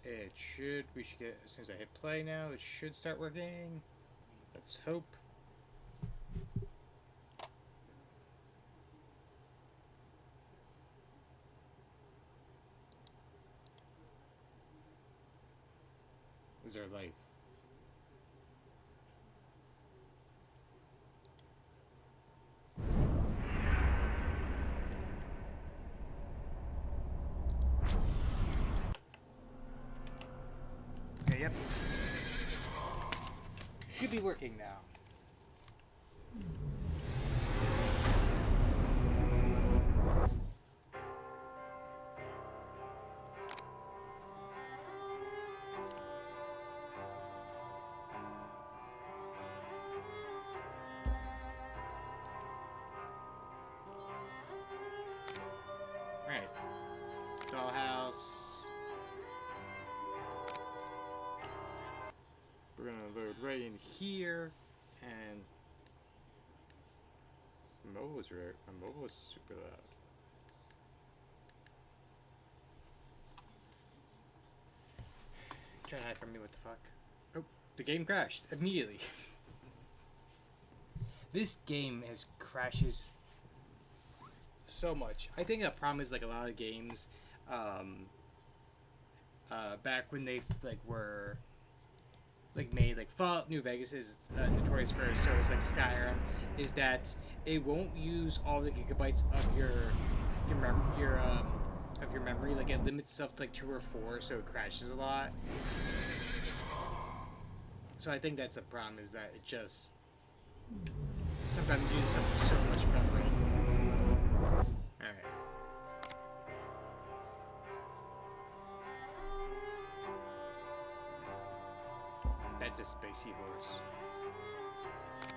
It should. We should get, as soon as I hit play now, it should start working. Let's hope. Is there life? Okay, yep. Should be working now. Alright. Dollhouse. We're gonna load right in here, and my mobile was super loud. Try to hide from me, what the fuck? Oh, the game crashed immediately. This game has crashes so much. I think the problem is like a lot of games, back when they like were like made, like Fallout New Vegas is notorious for, so it's like Skyrim, is that it won't use all the gigabytes of your memory. Like it limits itself to like 2 or 4, so it crashes a lot. So I think that's a problem, is that it just sometimes uses up so much memory. Alright. That's a space seahorse.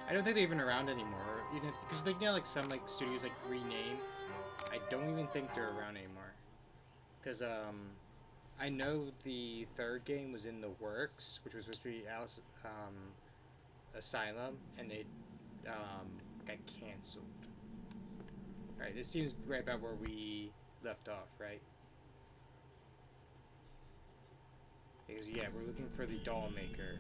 I don't think they're even around anymore. Even if, because like, you know, like some like studios like rename. I don't even think they're around anymore. Because I know the third game was in the works, which was supposed to be Alice Asylum, and it got canceled. Alright, this seems right about where we left off, right? Because, yeah, we're looking for the doll maker.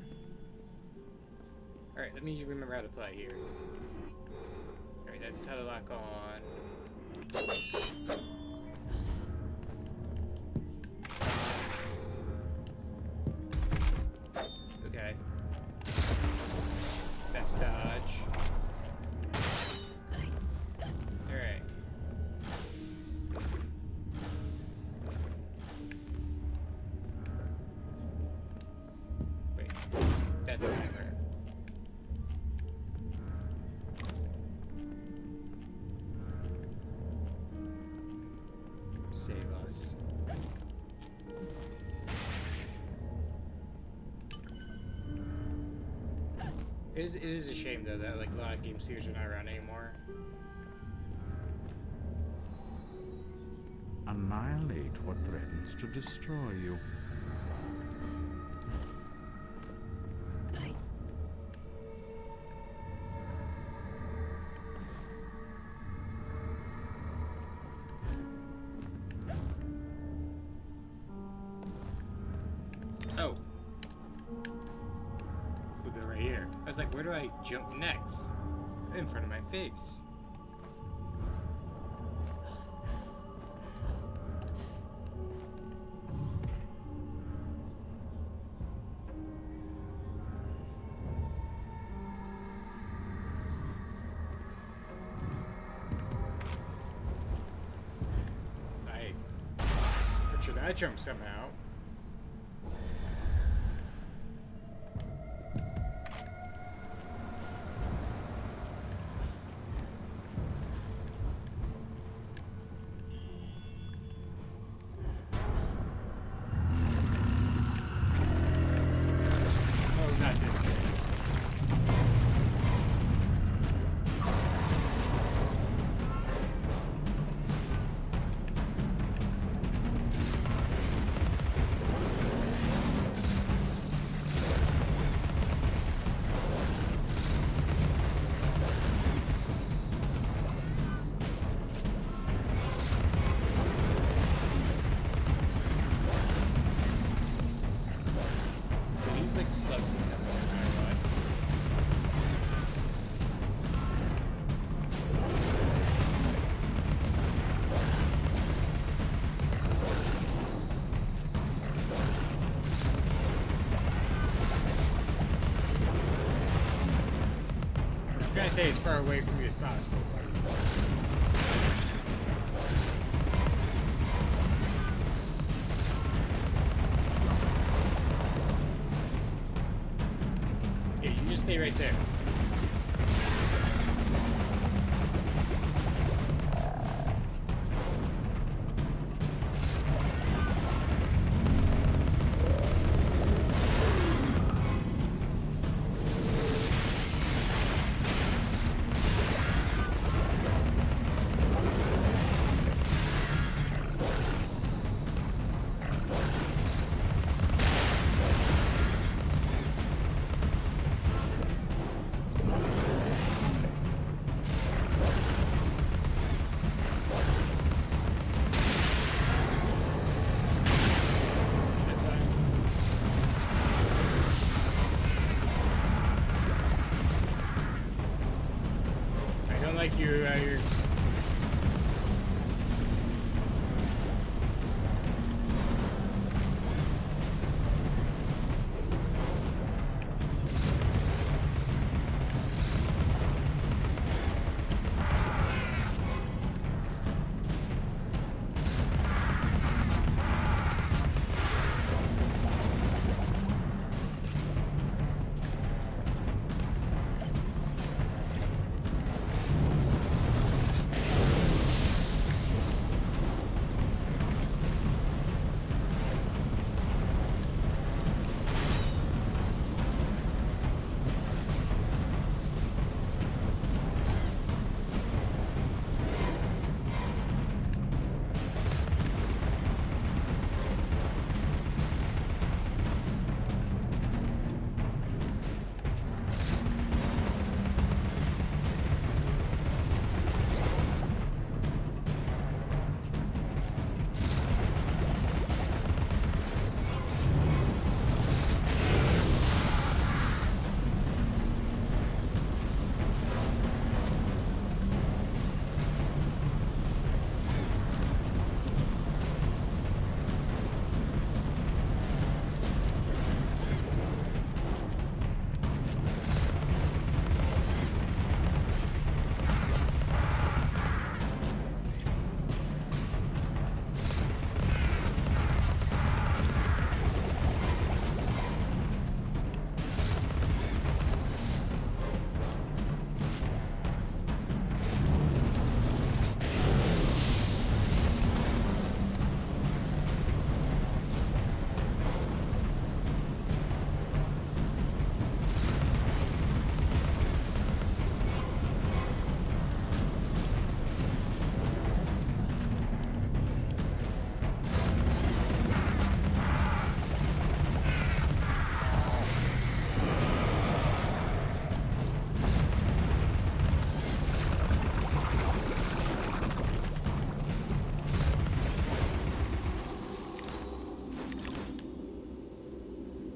Alright, let me remember how to play here. Alright, that's how to lock on. Okay. That's dodge. Alright. Wait. That's never. Save us. It is a shame though that like a lot of game series are not around anymore. Annihilate what threatens to destroy you. Oh. Look at it right here. I was like, where do I jump next? In front of my face. I picture that jump somehow. Oh, not this thing. slugs in them no matter what. I'm gonna say as far away from you as possible. Yeah, you just stay right there. Like you're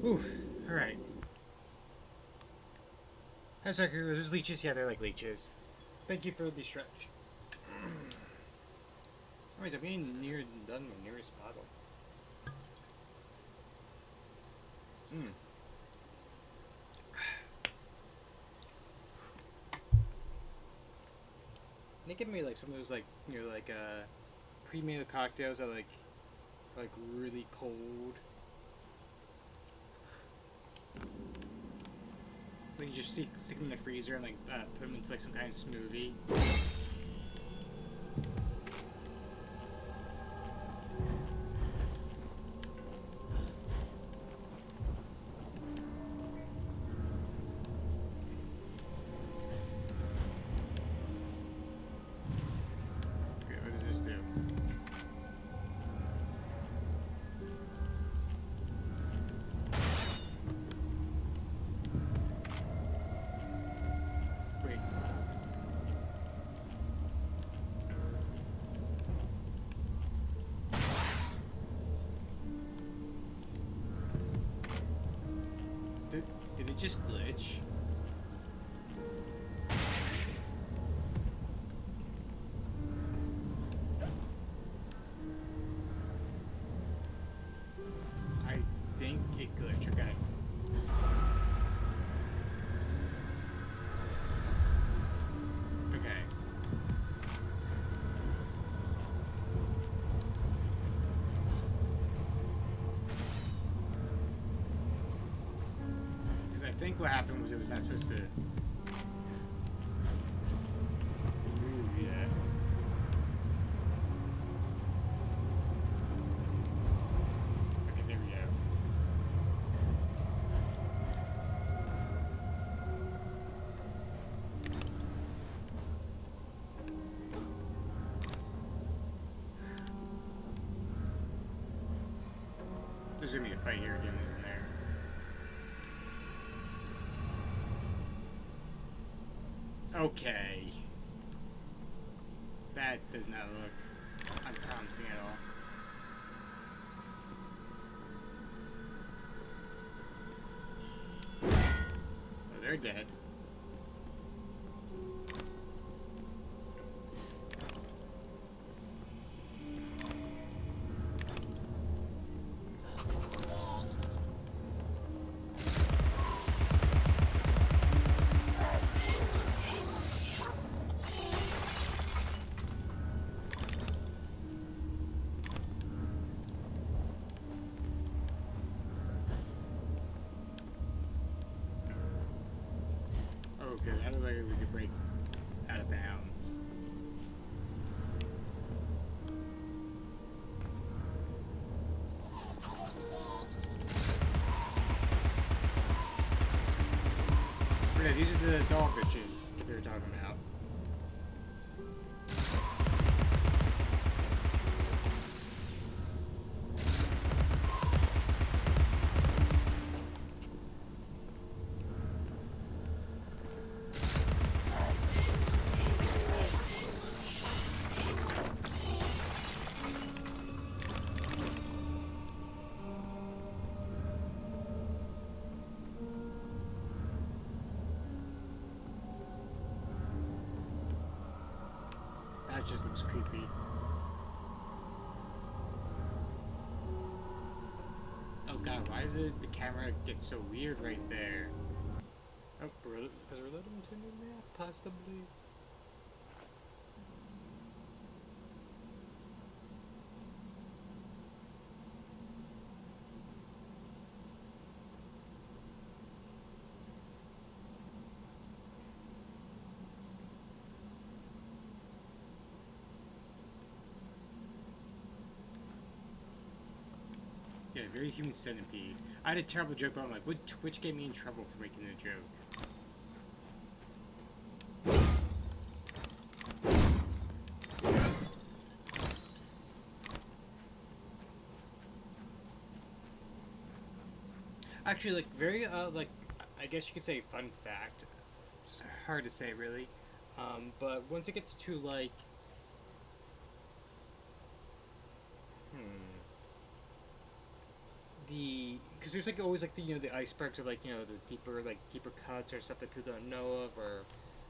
Ooh, alright. How's that? Those leeches? Yeah, they're like leeches. Thank you for the stretch. Anyways, I'm getting near done my nearest bottle. They give me like some of those like pre-made cocktails that like really cold. Like you just stick them in the freezer and like put them into like some kind of smoothie. Okay, what does this do? Wait. it just glitch? I think it glitched. Okay. Okay. Because I think what happened was it was not supposed to move yet. Okay, there we go. There's gonna be a fight here again, isn't there? Okay. That does not look unpromising at all. Oh, they're dead. Okay, that looks like we could break out of bounds. Yeah, these are the doll bitches that they were talking about. That just looks creepy. Oh god, why is it the camera gets so weird right there? Oh, because we're letting into a new map, possibly? Yeah, very human centipede. I had a terrible joke, but I'm like, which get me in trouble for making the joke? Actually, like, very, like, I guess you could say fun fact. It's hard to say, really. But once it gets to, like, because there's like always like the icebergs or like the deeper cuts or stuff that people don't know of, or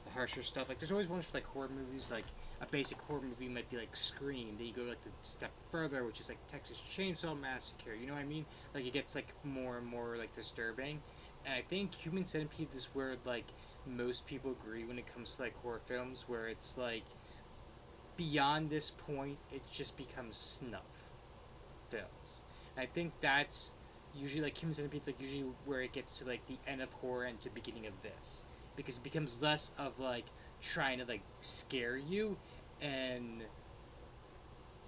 the harsher stuff. Like there's always ones for like horror movies. Like a basic horror movie might be like Scream. Then you go like the step further, which is like Texas Chainsaw Massacre. You know what I mean? Like it gets like more and more like disturbing. And I think Human Centipede is where like most people agree when it comes to like horror films, where it's like beyond this point, it just becomes snuff films. And I think that's usually like Human Centipede's like usually where it gets to like the end of horror and the beginning of this, because it becomes less of like trying to like scare you, and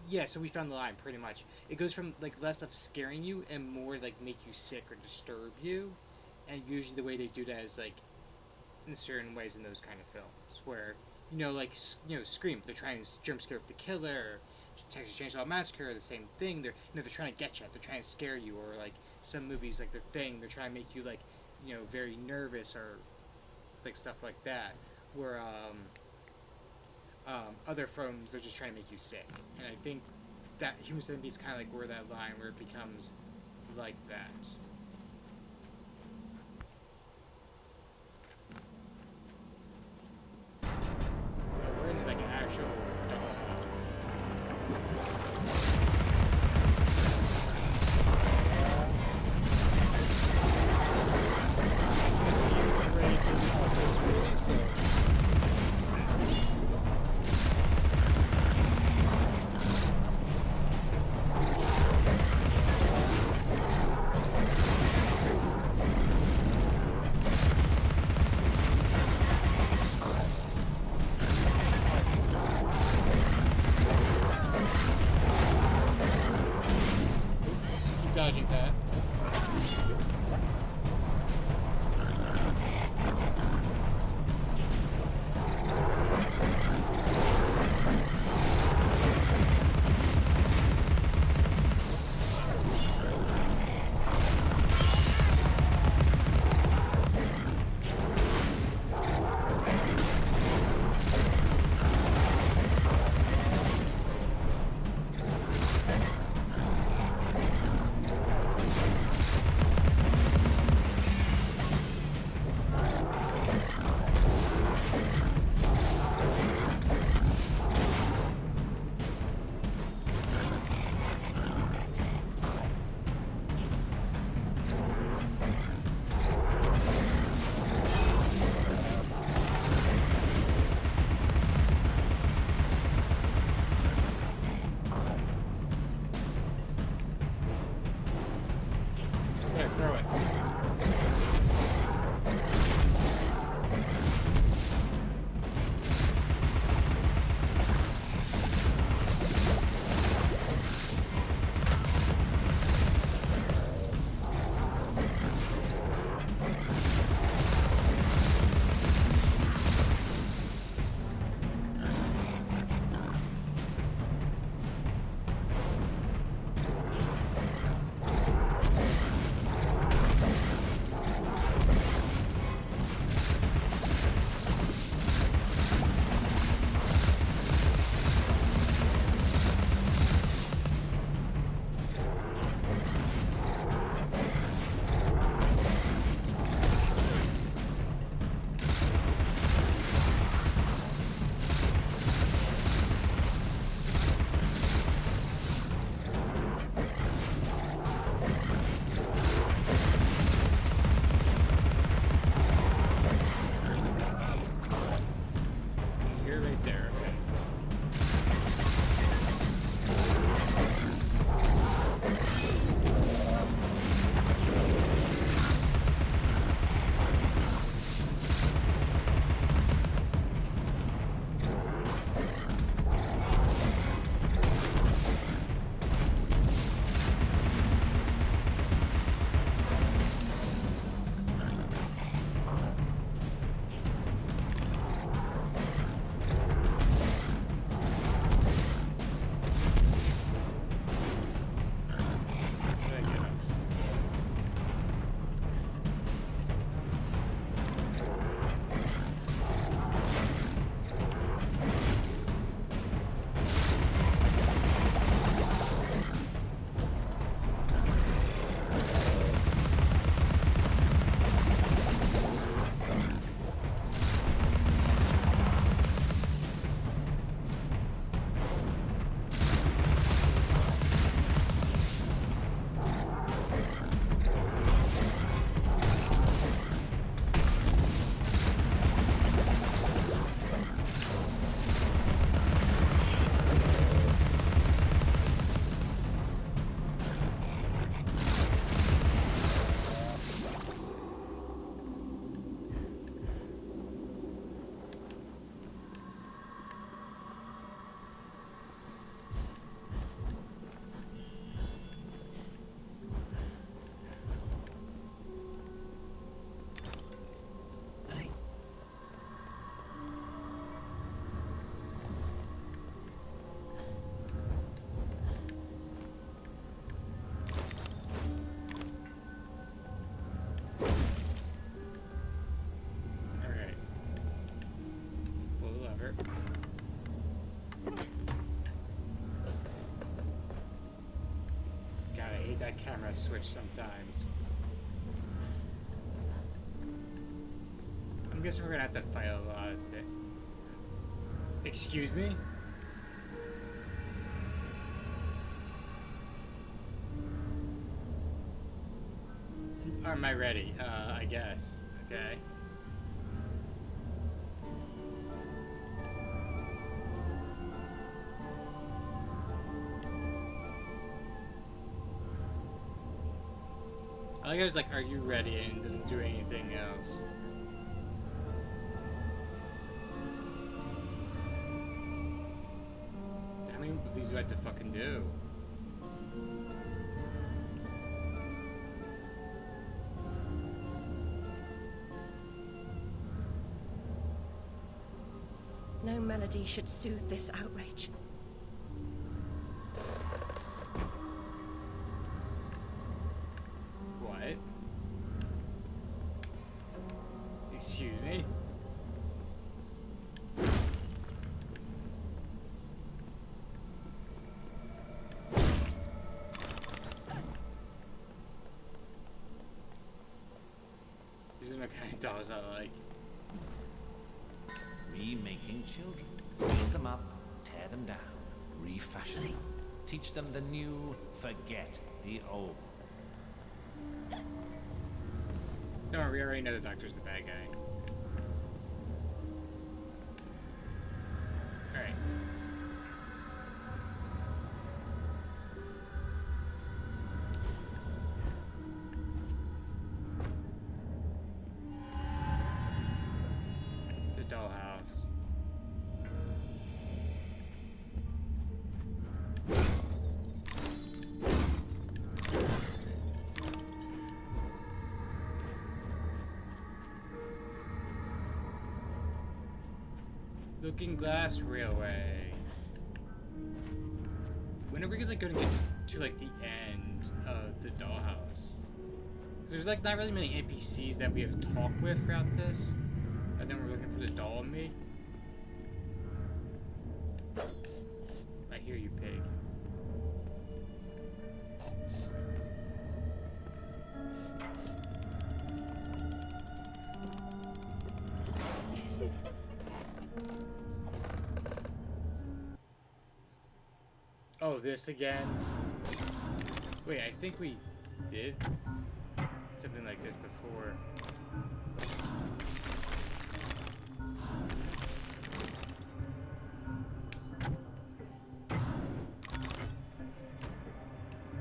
yeah, so we found the line pretty much. It goes from like less of scaring you and more like make you sick or disturb you, and usually the way they do that is like in certain ways in those kind of films where like Scream, they're trying to jump scare the killer. Or Texas Chainsaw Massacre, the same thing. They're trying to get you. They're trying to scare you. Or like some movies like The Thing, they're trying to make you like very nervous or like stuff like that. Where other films, they're just trying to make you sick. And I think that Human Centipede is kind of like where that line where it becomes like that. dodging that. Throw it. You're right there, okay. There you go. Alright. Pull the lever. God, I hate that camera switch sometimes. I'm guessing we're gonna have to fight a lot of it. Excuse me? Am I ready? I guess. Okay. I like I was like, are you ready? And doesn't do anything else. How many of these do I have to fucking do? melody should soothe this outrage. What? Excuse me? These are the kind of dolls I like. Remaking children. Build them up, tear them down, refashion them. Teach them the new, forget the old. Don't worry, we already know the doctor's the bad guy. Alright. The dollhouse. Looking Glass Railway. When are we gonna get to like the end of the dollhouse? 'Cause there's like not really many NPCs that we have talked with throughout this. And then we're looking for the doll and me. I hear you, pig. Oh, this again? Wait, I think we did something like this before.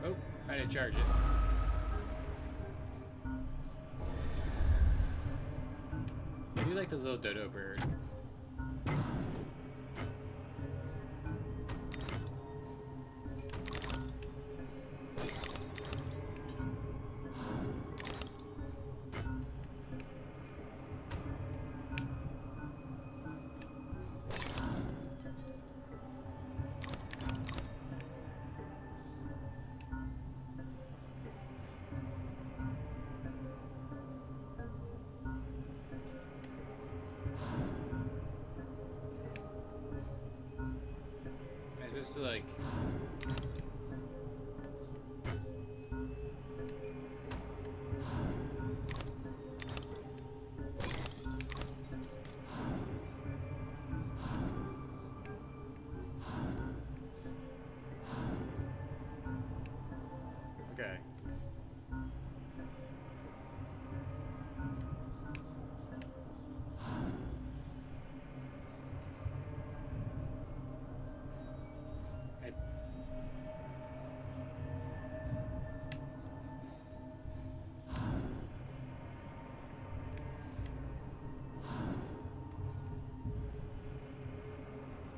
Oh, I didn't charge it. I do like the little dodo bird. I'm supposed to like... Okay.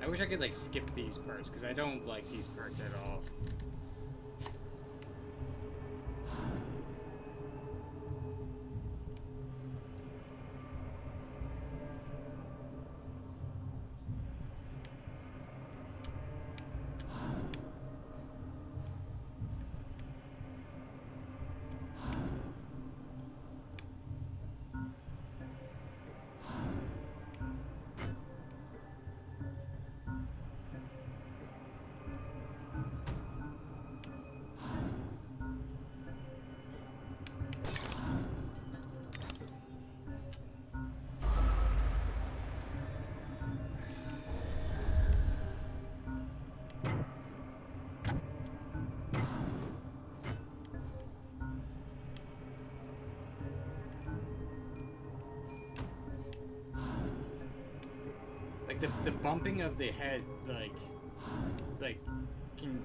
I wish I could like skip these parts because I don't like these parts at all. Like the bumping of the head like can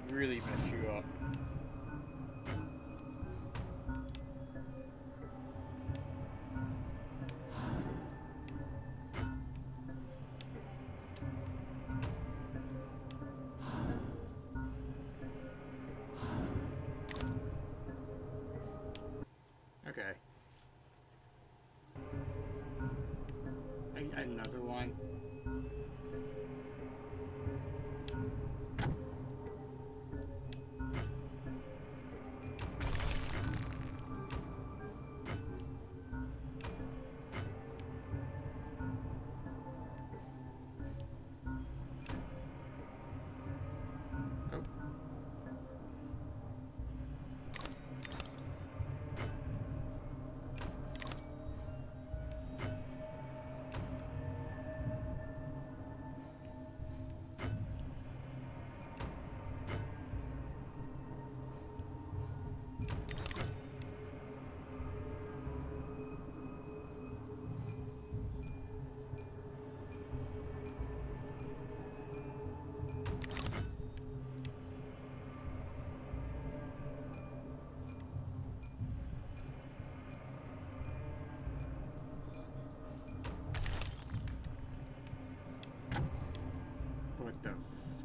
really mess you up. Okay. Another one.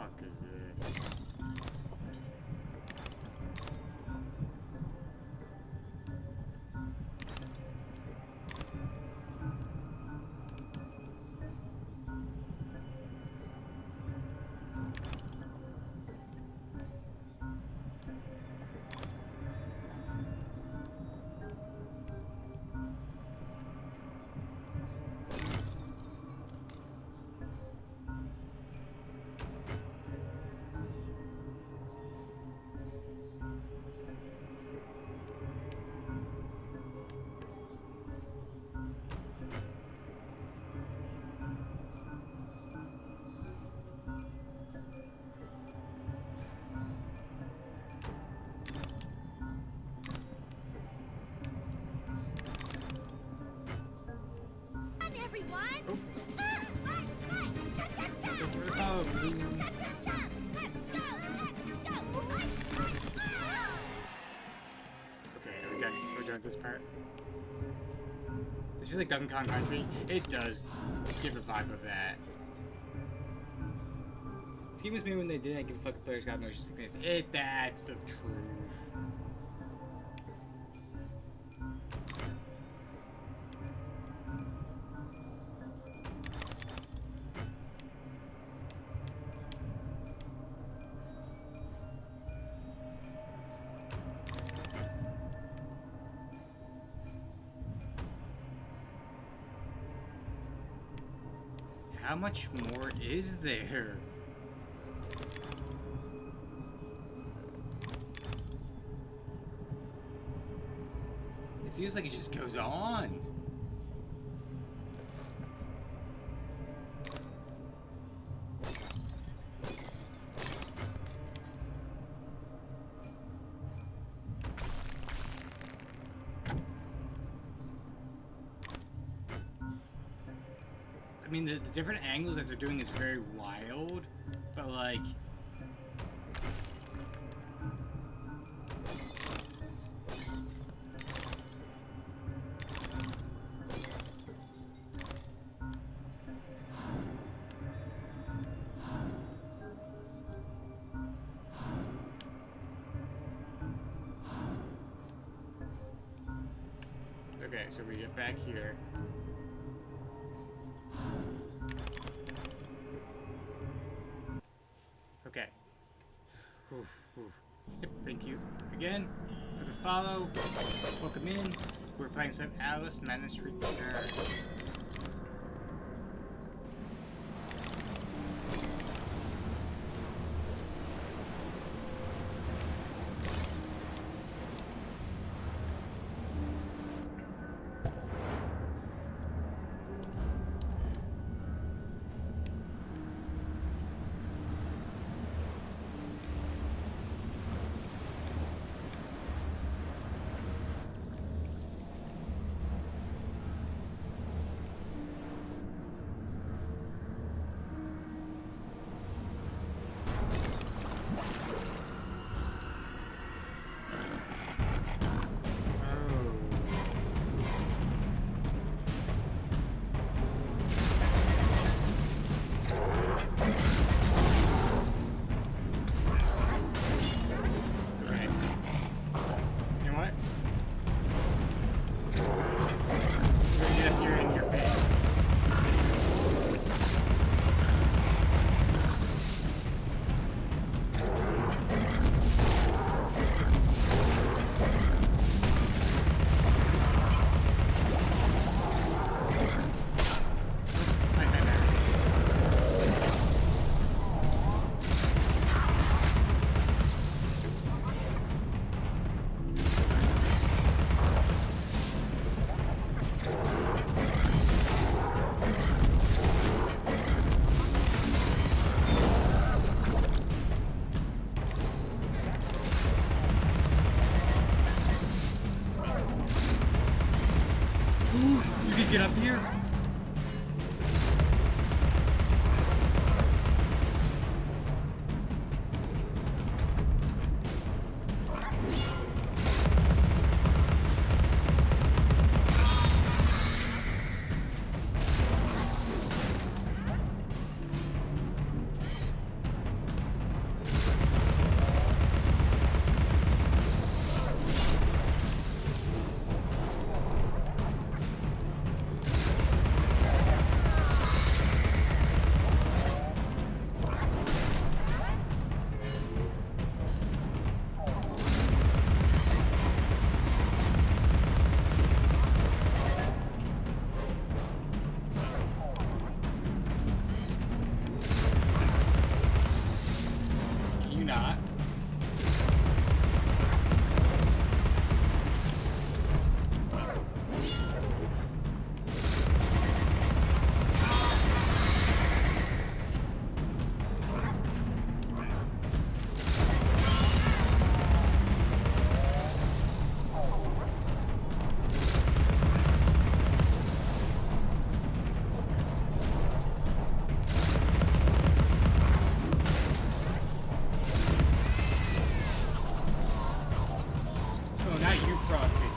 fuck is this? This part. This feels like Donkey Kong Country. It does give a vibe of that. This game was made when they didn't give a fuck if players got motion sickness. That's the truth. How much more is there? It feels like it just goes on. I mean, the different angles that they're doing is very wild, but like... Okay, so we get back here. Okay. Oof, oof. Yep, thank you again for the follow. Welcome in. We're playing some Alice Madness Return. Get up here. Not you, frog bitches.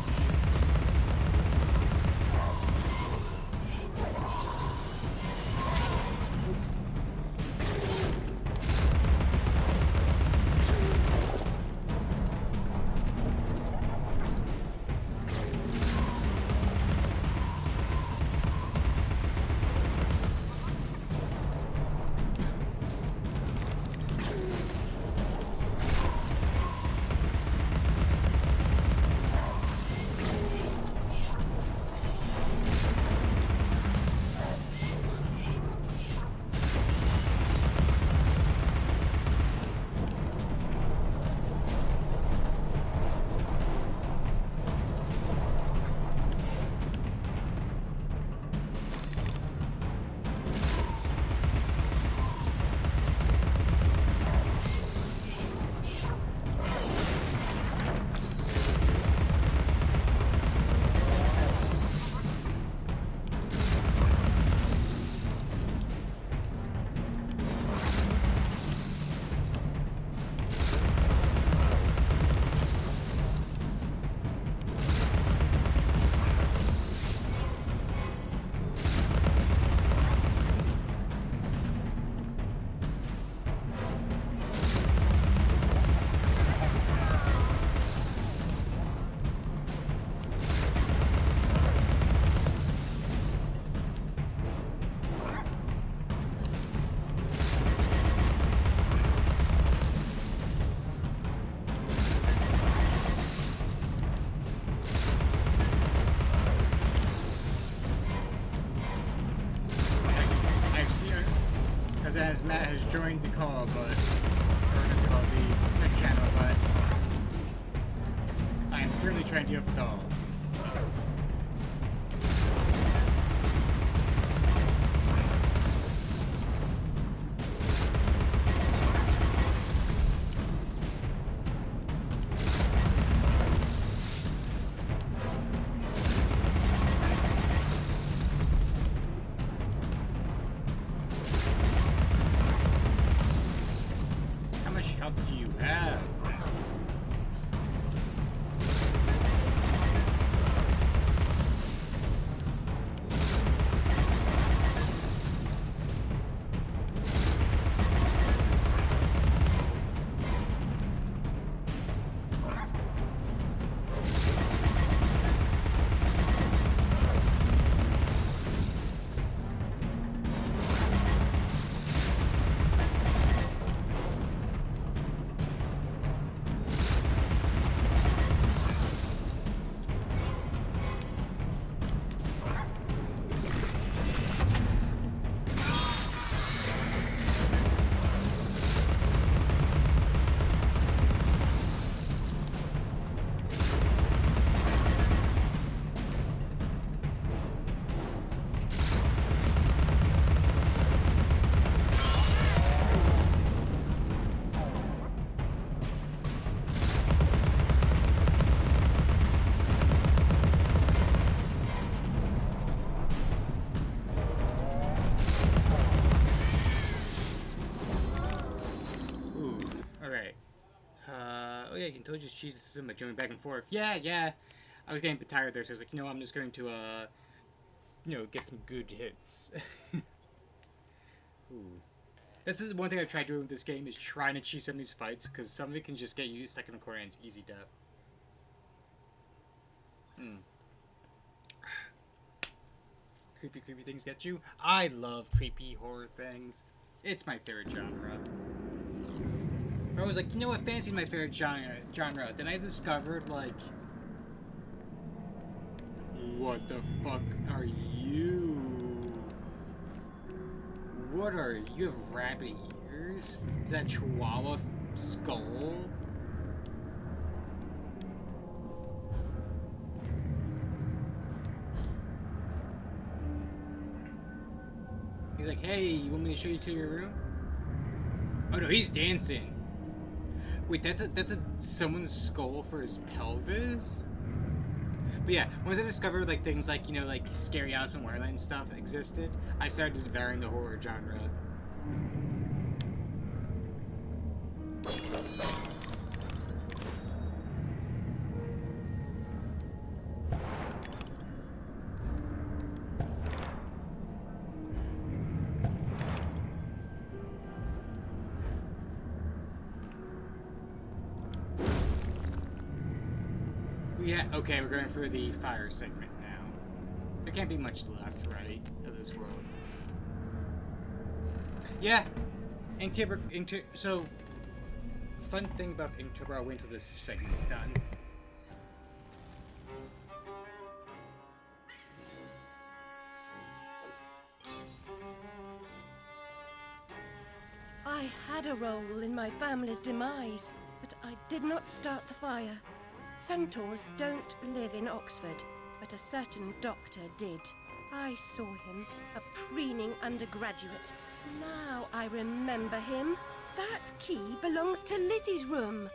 I've seen her, because as Matt has joined the call, but the channel, but I am currently trying to deal with all. How much health do you have? Alright. Oh yeah, you can totally just cheese the system by jumping back and forth. Yeah. I was getting a bit tired there, so I was like, you know, I'm just going to, get some good hits. Ooh. This is one thing I tried doing with this game, is trying to cheese some of these fights, because some of it can just get you stuck in the corner and it's easy death. Creepy things get you? I love creepy horror things. It's my favorite genre. I was like, you know what, fantasy's my favorite genre. Then I discovered, like, what the fuck are you? What are you? You have rabbit ears? Is that Chihuahua skull? He's like, hey, you want me to show you to your room? Oh no, he's dancing. Wait, that's a someone's skull for his pelvis? But yeah, once I discovered like things like, like Scary House and Wonderland stuff existed, I started devouring the horror genre. Yeah, okay, we're going for the fire segment now. There can't be much left, right, of this world. Yeah, Inktober, so, fun thing about Inktober, I'll wait until this segment's done. I had a role in my family's demise, but I did not start the fire. Centaurs don't live in Oxford, but a certain doctor did. I saw him, a preening undergraduate. Now I remember him. That key belongs to Lizzie's room.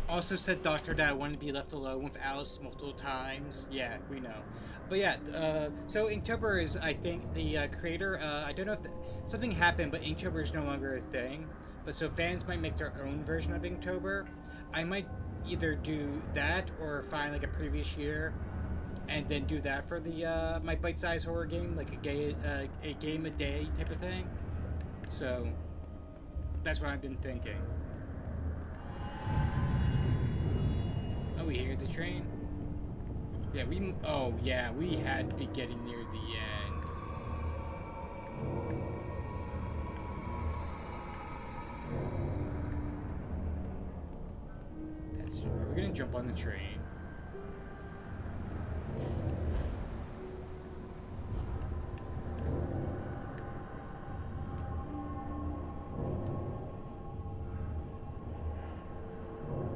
Also said Doctor that I wanted to be left alone with Alice multiple times. Yeah, we know. But yeah, so Inktober is, I think, the creator, I don't know if something happened, but Inktober is no longer a thing. But so fans might make their own version of Inktober. I might either do that or find like a previous year and then do that for the my bite-sized horror game, like a game a day type of thing. So that's what I've been thinking. Oh, we hear the train. Yeah, we had to be getting near the end. We're gonna jump on the train.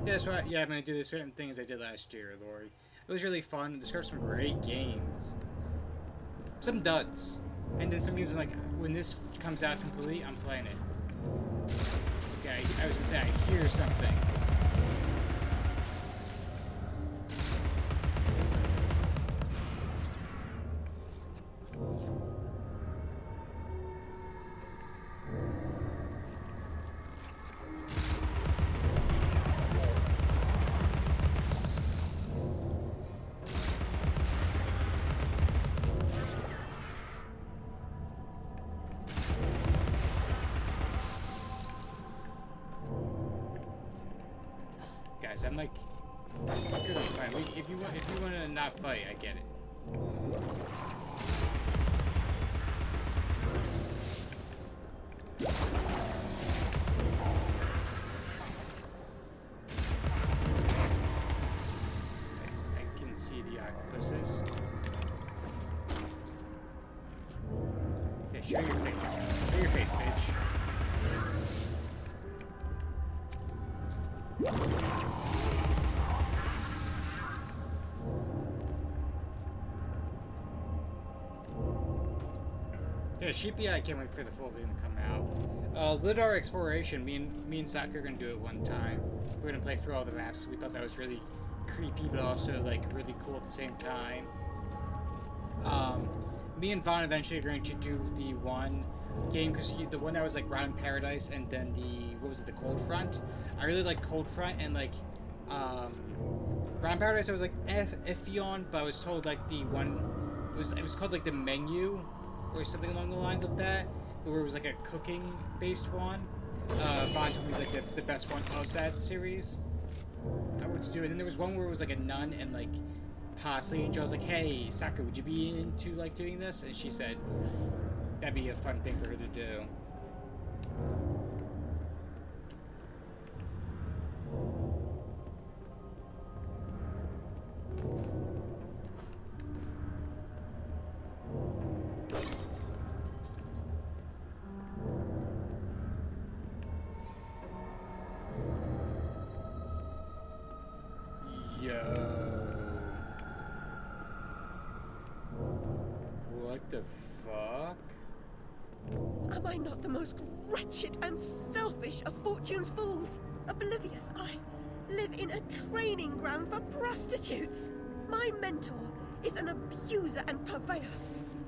Yeah, that's right. Yeah, I'm gonna do the same thing as I did last year, Lori. It was really fun. There's some great games. Some duds. And then some games I'm like, when this comes out completely, I'm playing it. Okay, I was gonna say, I hear something. Guys, I'm like, screw this fight. If you want to not fight, I get it. I can see the octopuses. Okay, show your face. Show your face, bitch. Yeah, Sheepy, I can't wait for the full thing to come out. Lidar Exploration, me and Saka are gonna do it one time. We're gonna play through all the maps. We thought that was really creepy, but also like really cool at the same time. Me and Vaughn eventually are going to do the one game, because the one that was like Round Paradise, and then the Cold Front. I really like Cold Front, and like Round Paradise I was like iffy on, but I was told like the one it was called like the Menu or something along the lines of that, where it was like a cooking based one. Vaughn told me it was like the best one of that series. I wanted to do it. And then there was one where it was like a nun and like Parsley Angel. I was like, hey, Saka, would you be into like doing this? And she said that'd be a fun thing for her to do. What the fuck? Am I not the most wretched and selfish of fortune's fools? Oblivious, I live in a training ground for prostitutes. My mentor is an abuser and purveyor.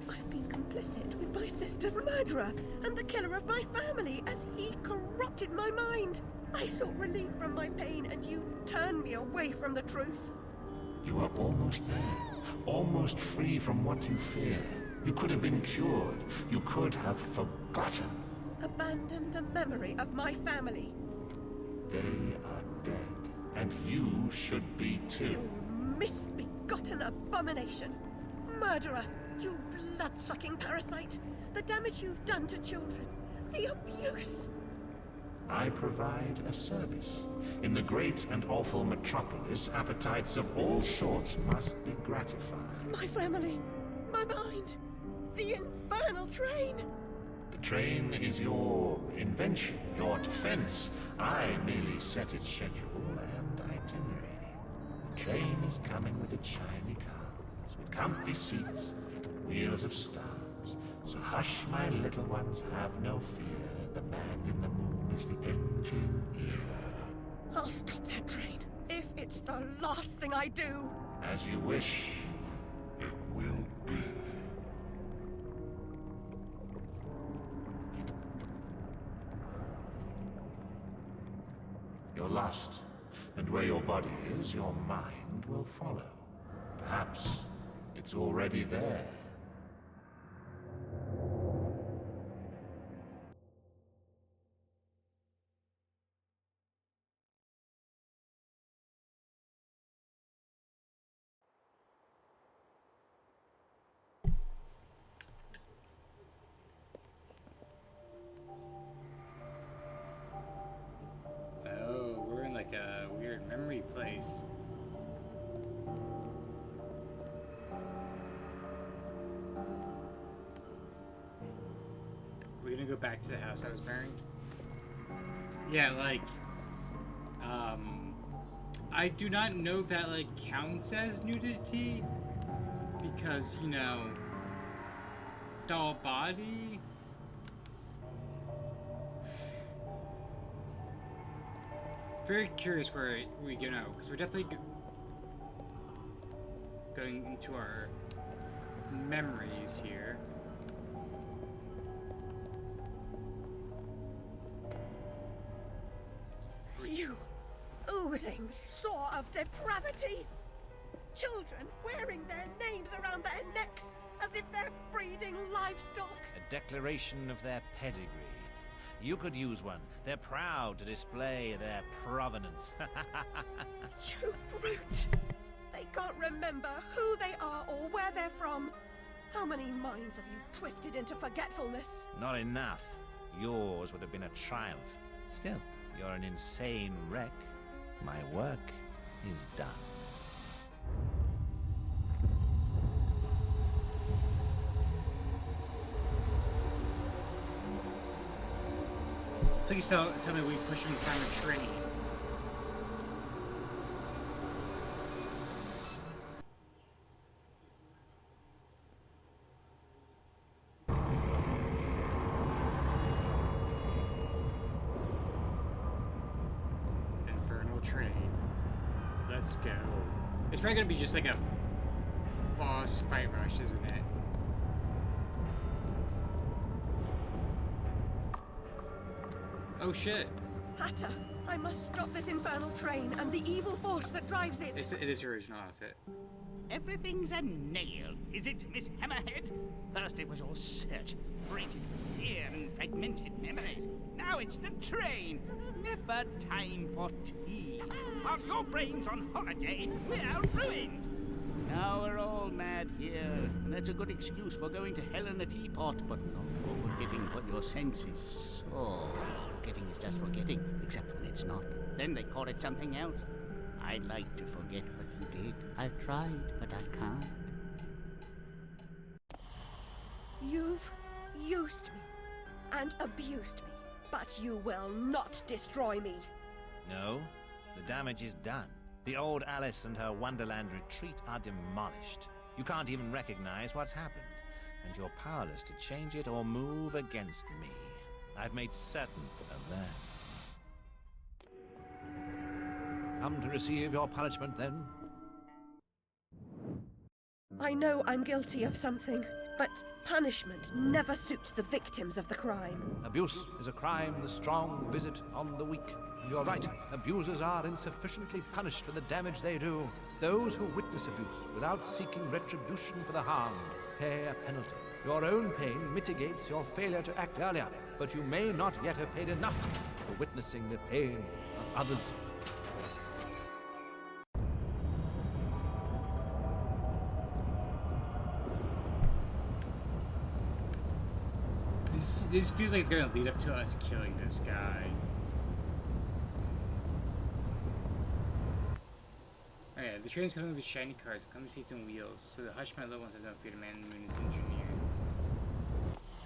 I've been complicit with my sister's murderer and the killer of my family as he corrupted my mind. I sought relief from my pain and you turned me away from the truth. You are almost there, almost free from what you fear. You could have been cured. You could have forgotten. Abandon the memory of my family. They are dead, and you should be too. You misbegotten abomination. Murderer, you blood-sucking parasite. The damage you've done to children. The abuse. I provide a service. In the great and awful metropolis, appetites of all sorts must be gratified. My family. My mind. The infernal train. The train is your invention, your defense. I merely set its schedule and itinerary. The train is coming with its shiny cars, with comfy seats, wheels of stars. So hush, my little ones, have no fear. The man in the moon is the engineer. I'll stop that train, if it's the last thing I do. As you wish, it will be. You're lost, and where your body is, your mind will follow. Perhaps it's already there. Oh, we're in like a weird memory place. We're gonna go back to the house I was burying. Yeah, like, I do not know if that like counts as nudity because, you know, doll body. Very curious where we go now, because we're definitely going into our memories here. You oozing sore of depravity! Children wearing their names around their necks as if they're breeding livestock. A declaration of their pedigree. You could use one. They're proud to display their provenance. You brute! They can't remember who they are or where they're from. How many minds have you twisted into forgetfulness? Not enough. Yours would have been a triumph. Still, you're an insane wreck. My work is done. Please tell me we push him down a train. Infernal train. Let's go. It's probably gonna be just like a boss fight rush, isn't it? Oh shit. Hatter, I must stop this infernal train and the evil force that drives it. It is your original outfit. Everything's a nail, is it, Miss Hammerhead? First it was all search, freighted with fear and fragmented memories. Now it's the train. Never time for tea. While your brain's on holiday, we're ruined. Now we're all mad here, and that's a good excuse for going to hell in a teapot, but not for forgetting what your senses saw. Forgetting is just forgetting, except when it's not. Then they call it something else. I'd like to forget what you did. I've tried, but I can't. You've used me and abused me, but you will not destroy me. No, the damage is done. The old Alice and her Wonderland retreat are demolished. You can't even recognize what's happened, and you're powerless to change it or move against me. I've made certain of that. Come to receive your punishment, then? I know I'm guilty of something. But punishment never suits the victims of the crime. Abuse is a crime the strong visit on the weak. And you're right, abusers are insufficiently punished for the damage they do. Those who witness abuse without seeking retribution for the harmed pay a penalty. Your own pain mitigates your failure to act earlier, but you may not yet have paid enough for witnessing the pain of others. This feels like it's gonna lead up to us killing this guy. Oh yeah, the train's coming with shiny cars, come seats and wheels, so the hush my little ones have no fear to man the moon is engineer.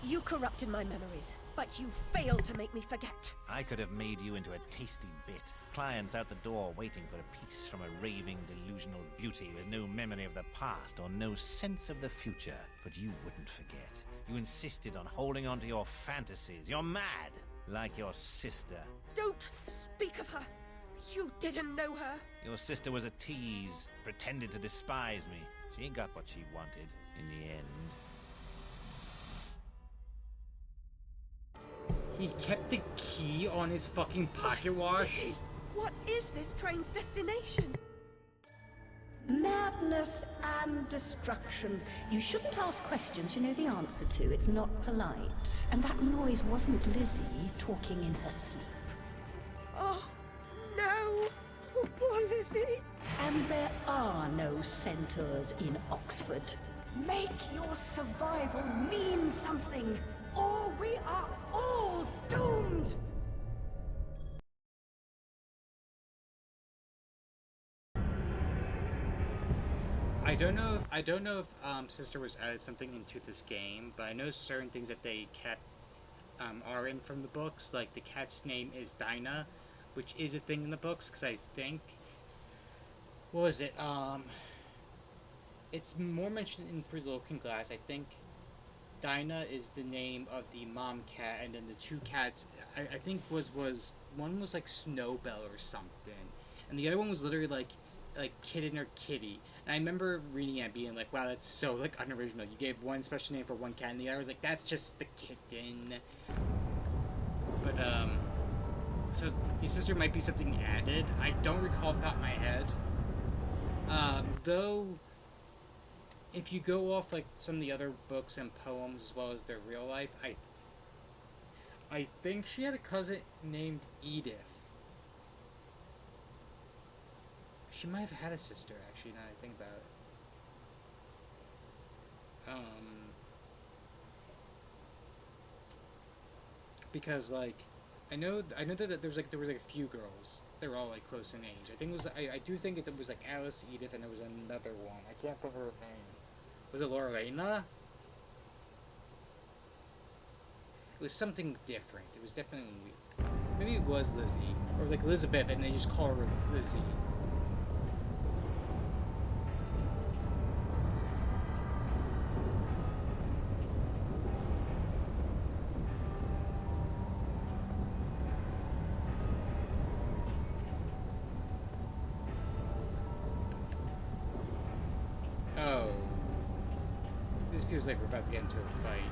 You corrupted my memories, but you failed to make me forget. I could have made you into a tasty bit. Clients out the door waiting for a piece from a raving, delusional beauty with no memory of the past or no sense of the future. But you wouldn't forget. You insisted on holding on to your fantasies. You're mad, like your sister. Don't speak of her. You didn't know her. Your sister was a tease, pretended to despise me. She got what she wanted in the end. He kept the key on his fucking pocket watch? What is this train's destination? Madness and destruction. You shouldn't ask questions you know the answer to. It's not polite. And that noise wasn't Lizzie talking in her sleep. Oh, no. Oh, poor Lizzie. And there are no centaurs in Oxford. Make your survival mean something, or we are all doomed! I don't know if Sister was added something into this game, but I know certain things that they kept are in from the books. Like the cat's name is Dinah, which is a thing in the books, because I think, what was it? It's more mentioned in For the Looking Glass. I think Dinah is the name of the mom cat, and then the two cats, I think was one was like Snowbell or something, and the other one was literally like Kitten or Kitty. And I remember reading it and being like, wow, that's so like unoriginal. You gave one special name for one cat, and the other was like, that's just the kitten. But so the sister might be something added. I don't recall off the top of my head. Though, if you go off like some of the other books and poems as well as their real life, I think she had a cousin named Edith. She might have had a sister, actually, now that I think about it. Because like, I know that there was like a few girls. They were all like close in age. I think it was I do think it was like Alice, Edith, and there was another one. I can't remember her name. Was it Lorena? It was something different. It was definitely weird. Maybe it was Lizzie or like Elizabeth, and they just call her Lizzie. Oh. This feels like we're about to get into a fight.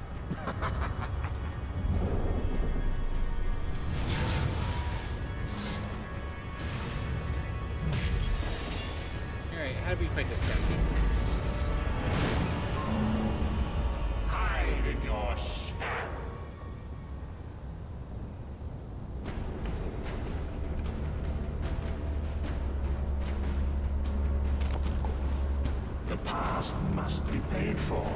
Alright, how do we fight this guy? Hide in your shadow. The past must be paid for.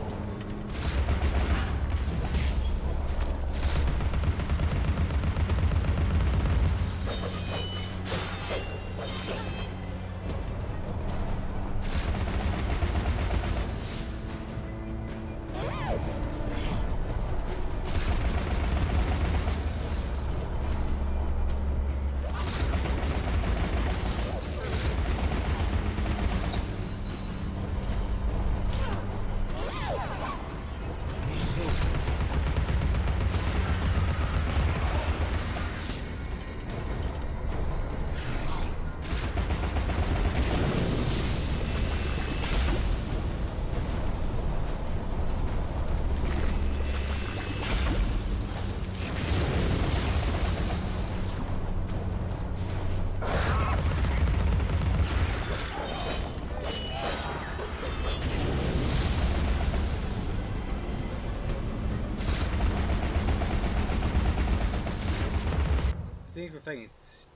think for fighting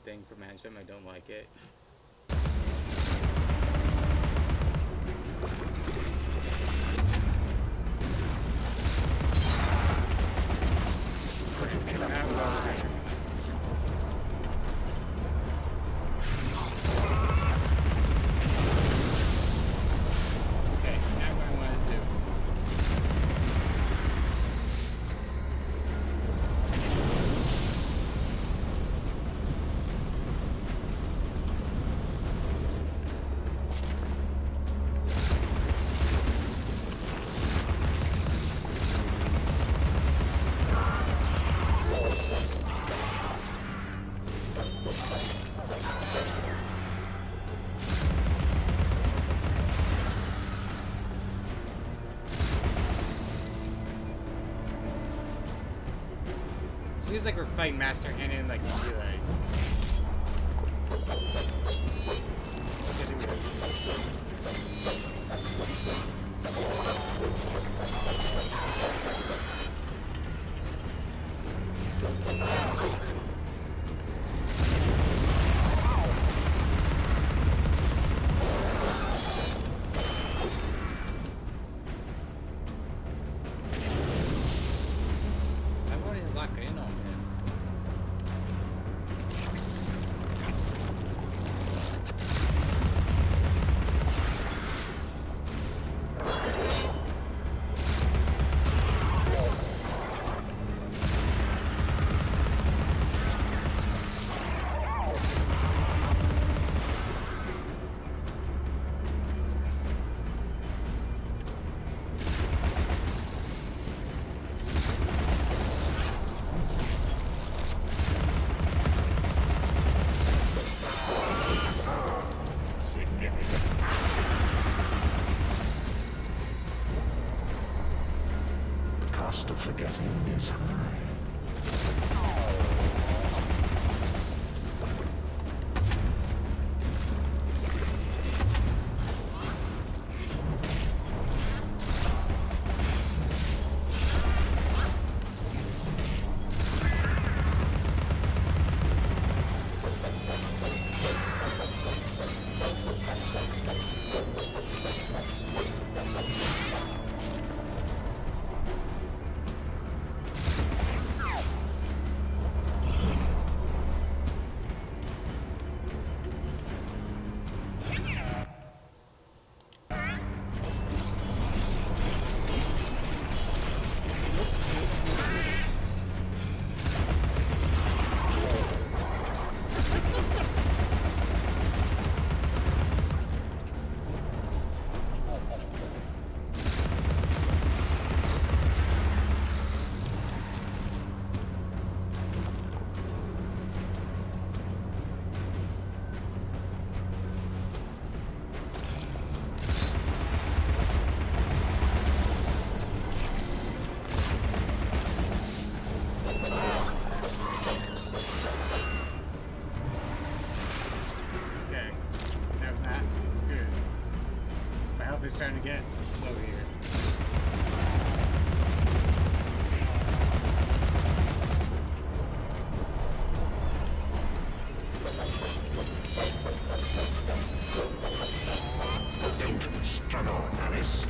thing for management, I don't like it. Feels like we're fighting Master Hand in like melee. Okay, there we go. I wanted to lock in on him. The cost of forgetting is high. It's starting to get low here. Don't struggle, Alice.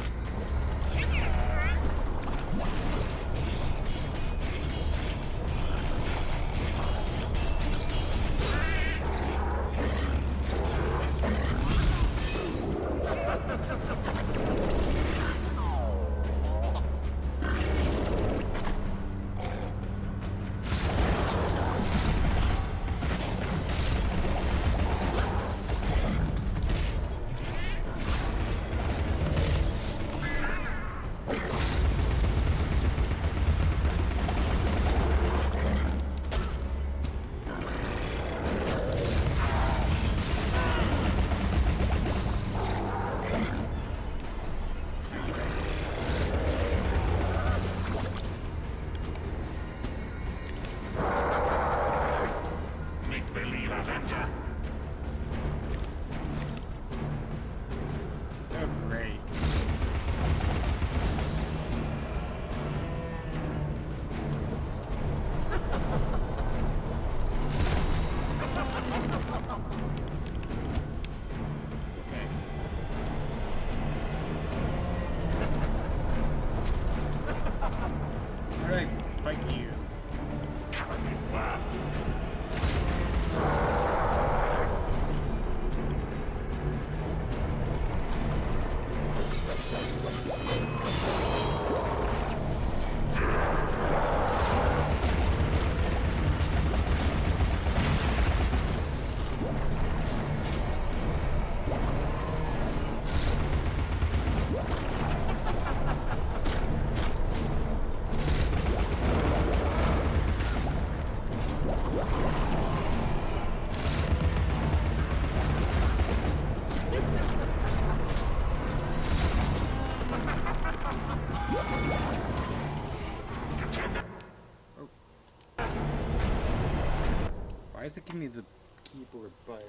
give me the keyboard button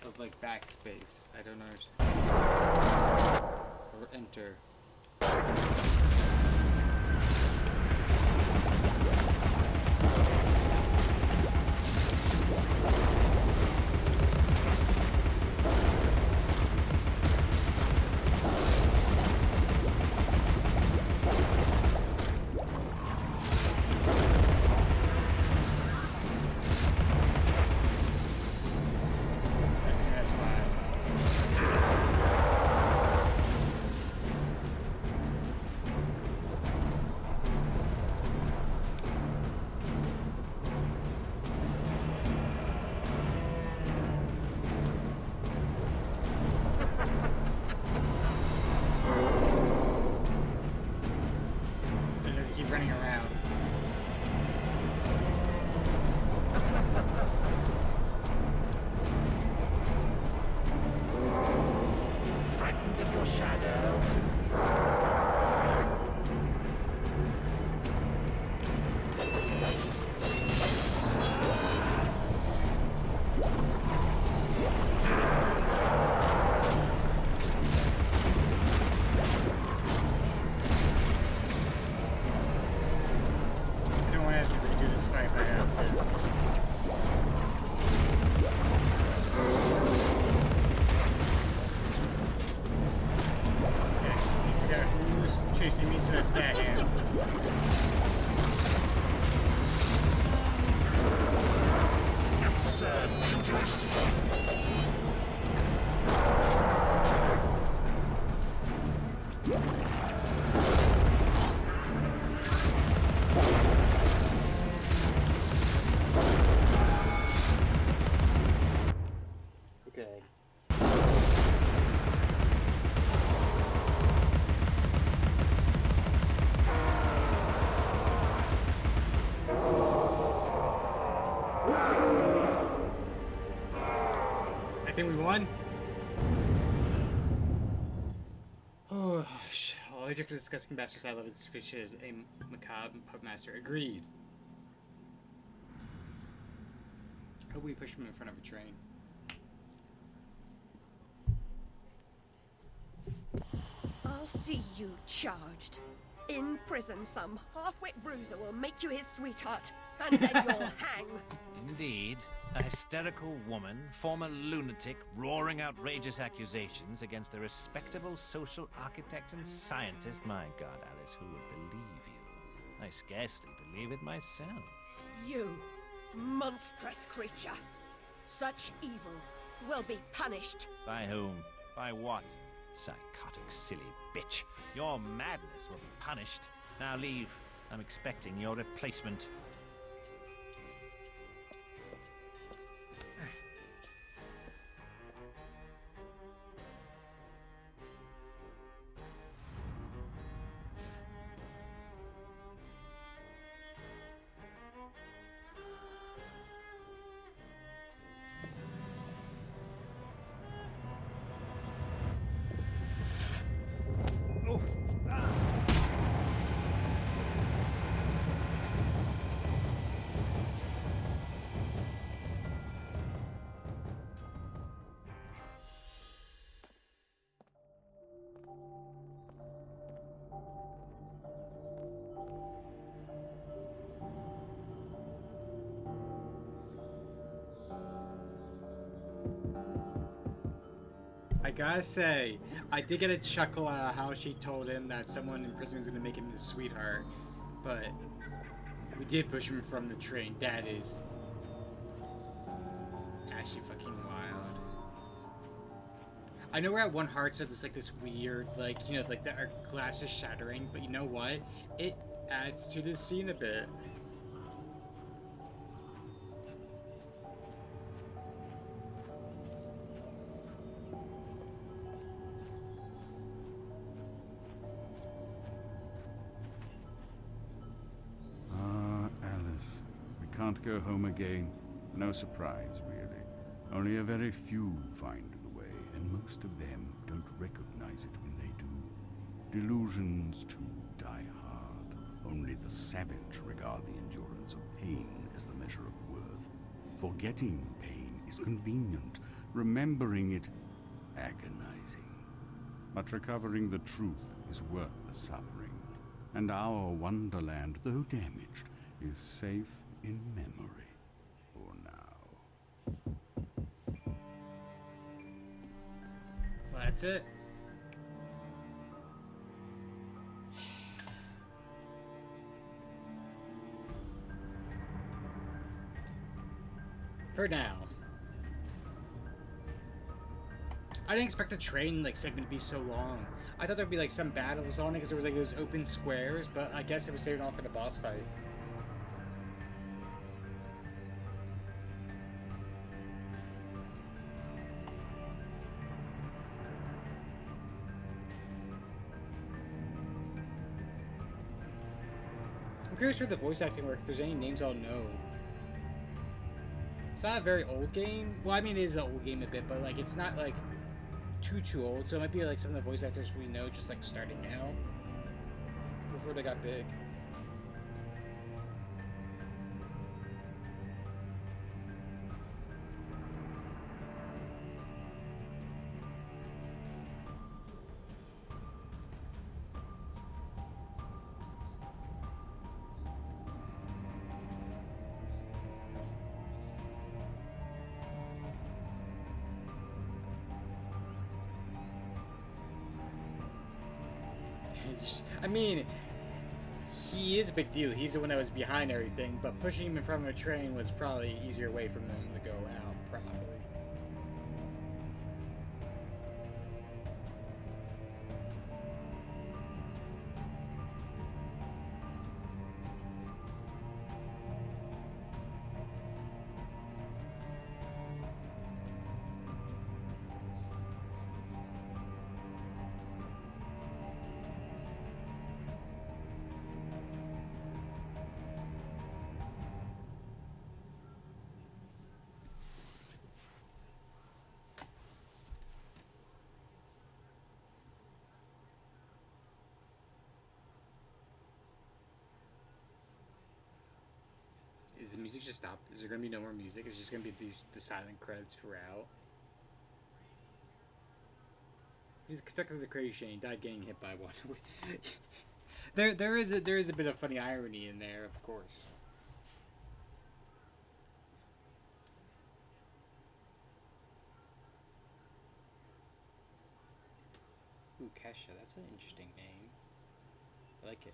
of like backspace. I don't understand. Or enter. Chasing me, so that's that hand. Absurd futurist. Okay. I think we won. Oh, all the different disgusting bastards I love is suspicious. A macabre pub master. Agreed. Hope we push him in front of a train. I'll see you charged. In prison, some half-wit bruiser will make you his sweetheart, and then you'll hang. Indeed. A hysterical woman, former lunatic, roaring outrageous accusations against a respectable social architect and scientist. My God, Alice, who would believe you? I scarcely believe it myself. You, monstrous creature. Such evil will be punished. By whom? By what? Psychotic, silly bitch. Your madness will be punished. Now leave. I'm expecting your replacement. I gotta say, I did get a chuckle out of how she told him that someone in prison was gonna make him his sweetheart, but we did push him from the train. That is actually fucking wild. I know we're at one heart, so there's like this weird, like, you know, like our glass is shattering, but you know what? It adds to the scene a bit. Alice, we can't go home again. No surprise, really. Only a very few find the way, and most of them don't recognize it when they do. Delusions, too, die hard. Only the savage regard the endurance of pain as the measure of worth. Forgetting pain is convenient, remembering it agonizing. But recovering the truth is worth the suffering, and our wonderland, though damaged, is safe in memory for now. Well, that's it. For now. I didn't expect the train like segment to be so long. I thought there'd be like some battles on it because there was like those open squares, but I guess it was saving all for the boss fight. I'm curious for the voice acting work, if there's any names I'll know. It's not a very old game. Well, I mean, it is an old game a bit, but like it's not like too old. So it might be like some of the voice actors we know just like starting out before they got big. I mean, he is a big deal. He's the one that was behind everything, but pushing him in front of a train was probably an easier way for them to go out, probably. Is the music just stopped? Is there gonna be no more music? Is it just gonna be the silent credits throughout? He's stuck to the crazy chain, died getting hit by one. there is a bit of funny irony in there, of course. Ooh, Kesha, that's an interesting name. I like it.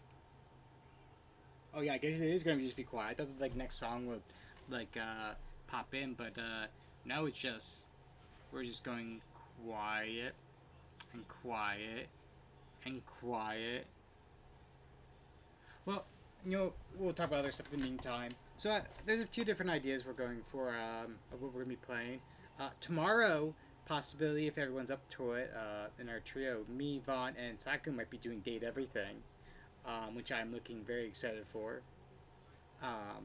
Oh yeah, I guess it is gonna just be quiet. I thought the like next song would like pop in, but now it's just we're just going quiet and quiet and quiet. Well, you know, we'll talk about other stuff in the meantime. So there's a few different ideas we're going for of what we're gonna be playing. Tomorrow, possibility if everyone's up to it, in our trio, me, Vaughn, and Saku might be doing Date Everything. Which I'm looking very excited for. I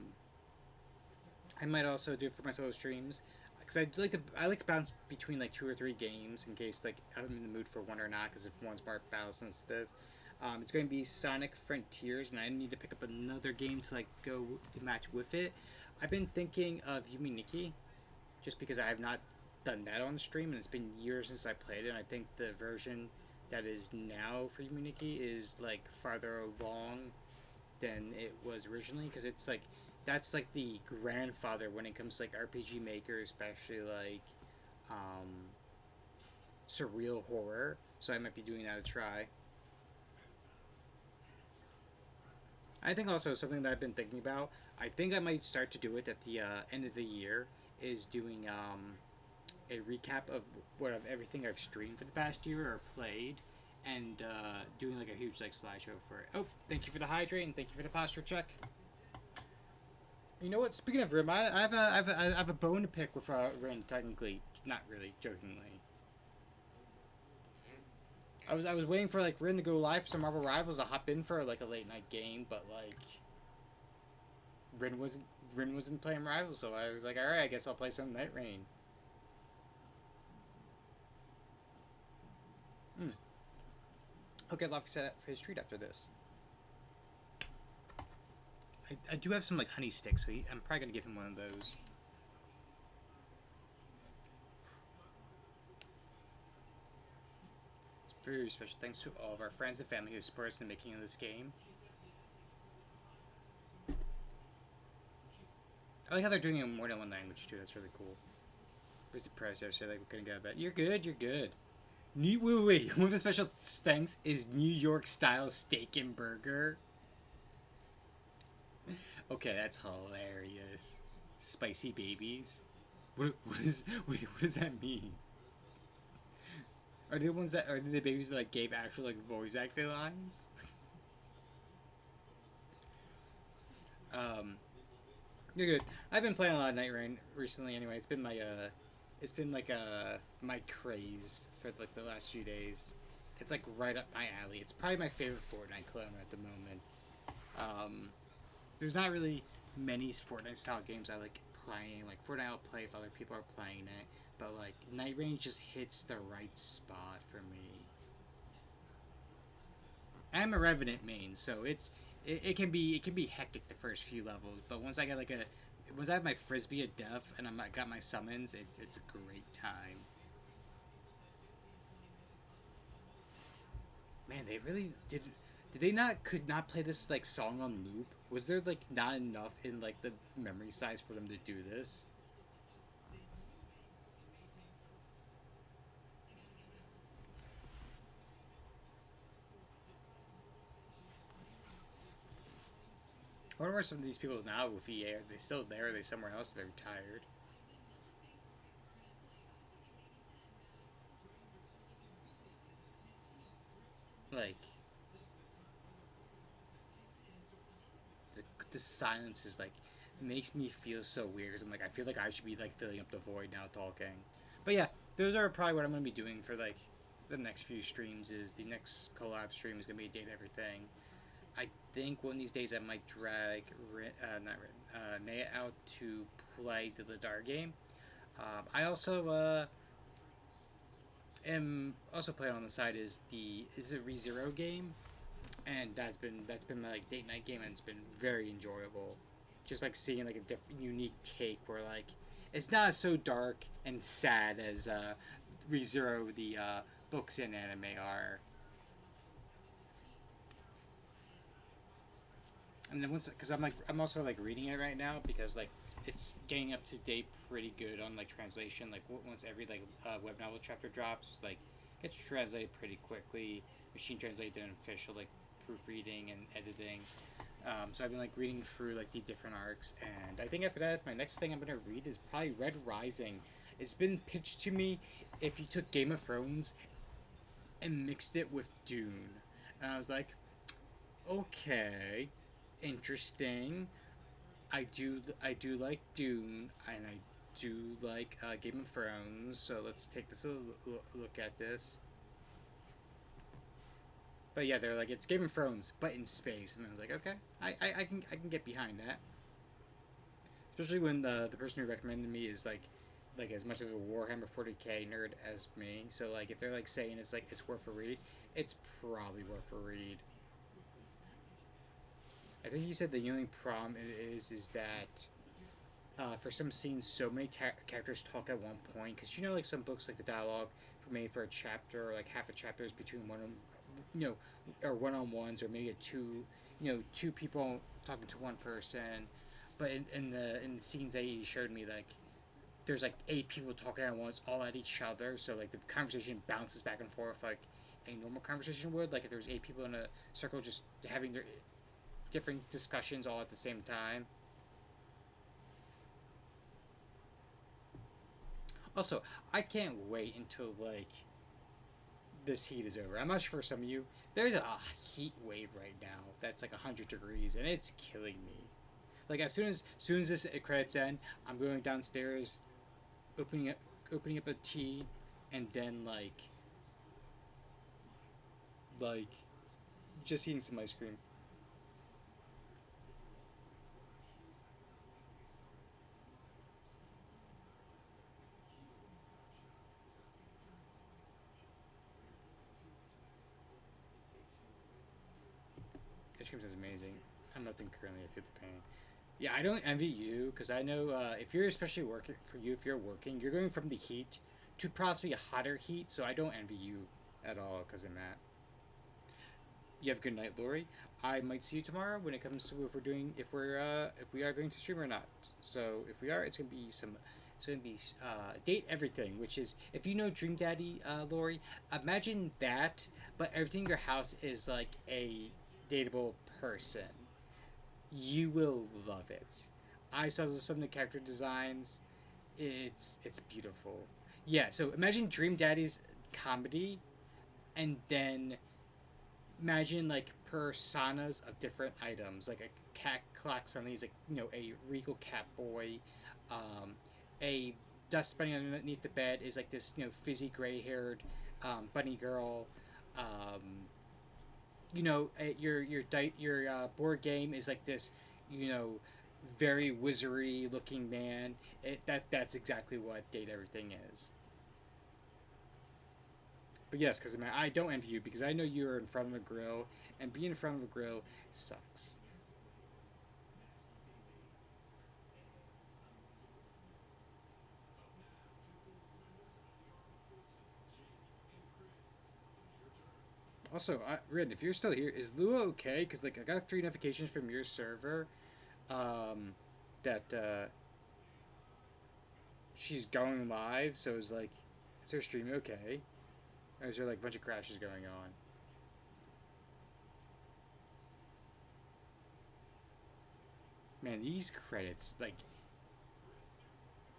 might also do it for my solo streams because I like to bounce between like 2 or 3 games in case like I'm in the mood for one or not, because if one's more battle sensitive. It's going to be Sonic Frontiers, and I need to pick up another game to like go to match with it. I've been thinking of Yumi Nikki, just because I have not done that on stream, and it's been years since I played it. And I think the version that is now for Yuminiki is like farther along than it was originally, because it's like that's like the grandfather when it comes to like RPG Maker, especially like surreal horror. So I might be doing that a try. I think also something that I've been thinking about, I think I might start to do it at the end of the year, is doing a recap of everything I've streamed for the past year or played, and doing like a huge like slideshow for it. Oh, thank you for the hydrate and thank you for the posture check. You know what? Speaking of Rim, I have a bone to pick with Rin. Technically, not really, jokingly. I was waiting for like Rin to go live for some Marvel Rivals to hop in for like a late night game, but like Rin wasn't playing Rivals, so I was like, all right, I guess I'll play some Night Rain. He'll get Luffy set up for his treat after this. I do have some like honey sticks, so I'm probably gonna give him one of those. Very special thanks to all of our friends and family who support us in the making of this game. I like how they're doing it in more than one language too. That's really cool. Where's the press there? So like we're gonna go bed. You're good. You're good. Wait. One of the special thanks is New York style steak and burger. Okay, that's hilarious. Spicy babies. What does that mean? Are they the ones that are the babies that like gave actual like voice acting lines? You're good. I've been playing a lot of Night Rain recently. Anyway, it's been my craze for like the last few days. It's like right up my alley. It's probably my favorite Fortnite clone at the moment. There's not really many Fortnite style games I like playing. Like Fortnite I'll play if other people are playing it, but like Night Rain just hits the right spot for me. I'm a Revenant main, so it can be hectic the first few levels, but once I have my Frisbee at death and I got my summons, it's a great time. Man, they really did. Did they could not play this like song on loop? Was there like not enough in like the memory size for them to do this? I wonder where some of these people now with EA. Are they still there? Are they somewhere else? They're retired. Like the, the silence is like makes me feel so weird. Cause I'm like I feel like I should be like filling up the void now talking. But yeah, those are probably what I'm gonna be doing for like the next few streams. Is the next collab stream is gonna be a date everything. I think one of these days I might drag Naya out to play the Ladar game. I also am also playing on the side is a ReZero game, and that's been my like date night game, and it's been very enjoyable. Just like seeing like a different, unique take where like it's not so dark and sad as ReZero the books and anime are. And then once because I'm also like reading it right now because like it's getting up to date pretty good on like translation. Like once every like web novel chapter drops, like gets translated pretty quickly, machine translated and official like proofreading and editing. So I've been like reading through like the different arcs, and I think after that my next thing I'm gonna read is probably Red Rising. It's been pitched to me if you took Game of Thrones and mixed it with Dune, and I was like, okay, interesting. I do like Dune, and I do like Game of Thrones. So let's take this a look at this. But yeah, they're like it's Game of Thrones, but in space, and I was like, okay, I can get behind that. Especially when the person who recommended me is like as much of a Warhammer 40k nerd as me. So like if they're like saying it's like it's worth a read, it's probably worth a read. I think he said the only problem is that for some scenes, so many characters talk at one point. Because you know, like some books, like the dialogue for maybe for a chapter or like half a chapter is between or one on ones, or maybe two people talking to one person. But in the scenes that he showed me, like there's like 8 people talking at once, all at each other. So like the conversation bounces back and forth like a normal conversation would. Like if there was 8 people in a circle just having their different discussions all at the same time. Also, I can't wait until like this heat is over. I'm not sure for some of you. There's a heat wave right now that's like 100 degrees, and it's killing me. Like as soon as this credits end, I'm going downstairs, opening up a tea, and then like just eating some ice cream. Ice cream is amazing. I'm nothing currently. I feel the pain. Yeah, I don't envy you because I know if you're especially working for you, if you're working, you're going from the heat to possibly a hotter heat. So I don't envy you at all, cousin Matt. You have a good night, Lori. I might see you tomorrow when it comes to if we are going to stream or not. So if we are, it's gonna be date everything, which is if you know Dream Daddy, Lori, imagine that, but everything in your house is like a dateable person. You will love it. I saw some of the character designs. It's beautiful. Yeah, so imagine Dream Daddy's comedy, and then imagine like personas of different items, like a cat clocks on these, like a regal cat boy, a dust bunny underneath the bed is like this fizzy gray haired bunny girl. Um, your board game is like this, you know, very wizardry looking man. That's exactly what Date Everything is. But yes, because I don't envy you because I know you're in front of a grill, and being in front of a grill sucks. Also, Rin, if you're still here, is Lua okay? Because like I got 3 notifications from your server, um, that she's going live. So it's like, is her stream okay? Or is there like a bunch of crashes going on? Man, these credits like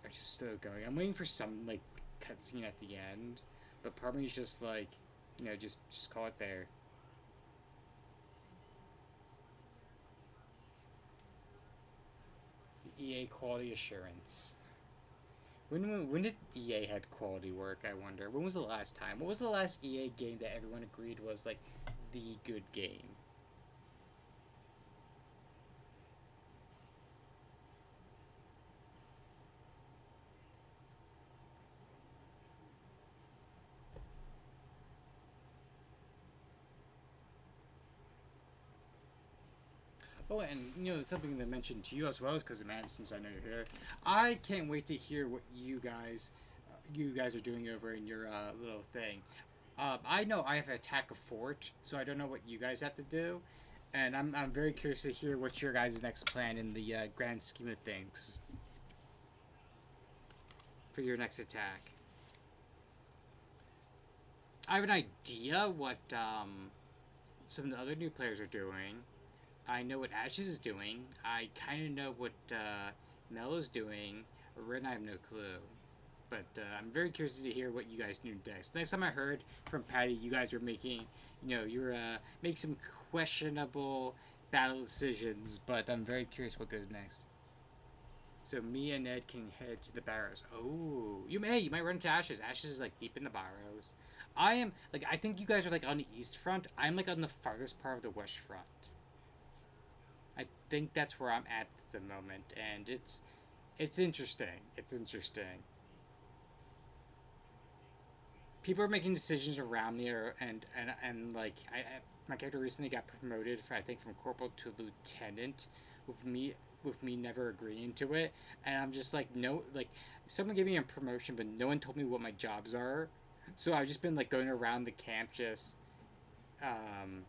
are just still going. I'm waiting for some like cutscene at the end, but part of me is just like, just call it there. The EA quality assurance. When did EA had quality work? I wonder. When was the last time? What was the last EA game that everyone agreed was like the good game? Oh, and something that I mentioned to you as well, is because of Matt, since I know you're here. I can't wait to hear what you guys are doing over in your little thing. I know I have to attack a fort, so I don't know what you guys have to do, and I'm very curious to hear what's your guys' next plan in the grand scheme of things for your next attack. I have an idea what some of the other new players are doing. I know what Ashes is doing. I kind of know what Mel is doing. Ren, I have no clue. But I'm very curious to hear what you guys do next. Next time I heard from Patty, you guys were making some questionable battle decisions. But I'm very curious what goes next. So me and Ed can head to the Barrows. Oh, you might run into Ashes. Ashes is like deep in the Barrows. I think you guys are like on the east front. I'm like on the farthest part of the west front. I think that's where I'm at the moment, and it's interesting. It's interesting. People are making decisions around me, and like my character recently got promoted, I think from corporal to lieutenant, with me never agreeing to it, and I'm just like, no, like someone gave me a promotion, but no one told me what my jobs are, so I've just been like going around the camp um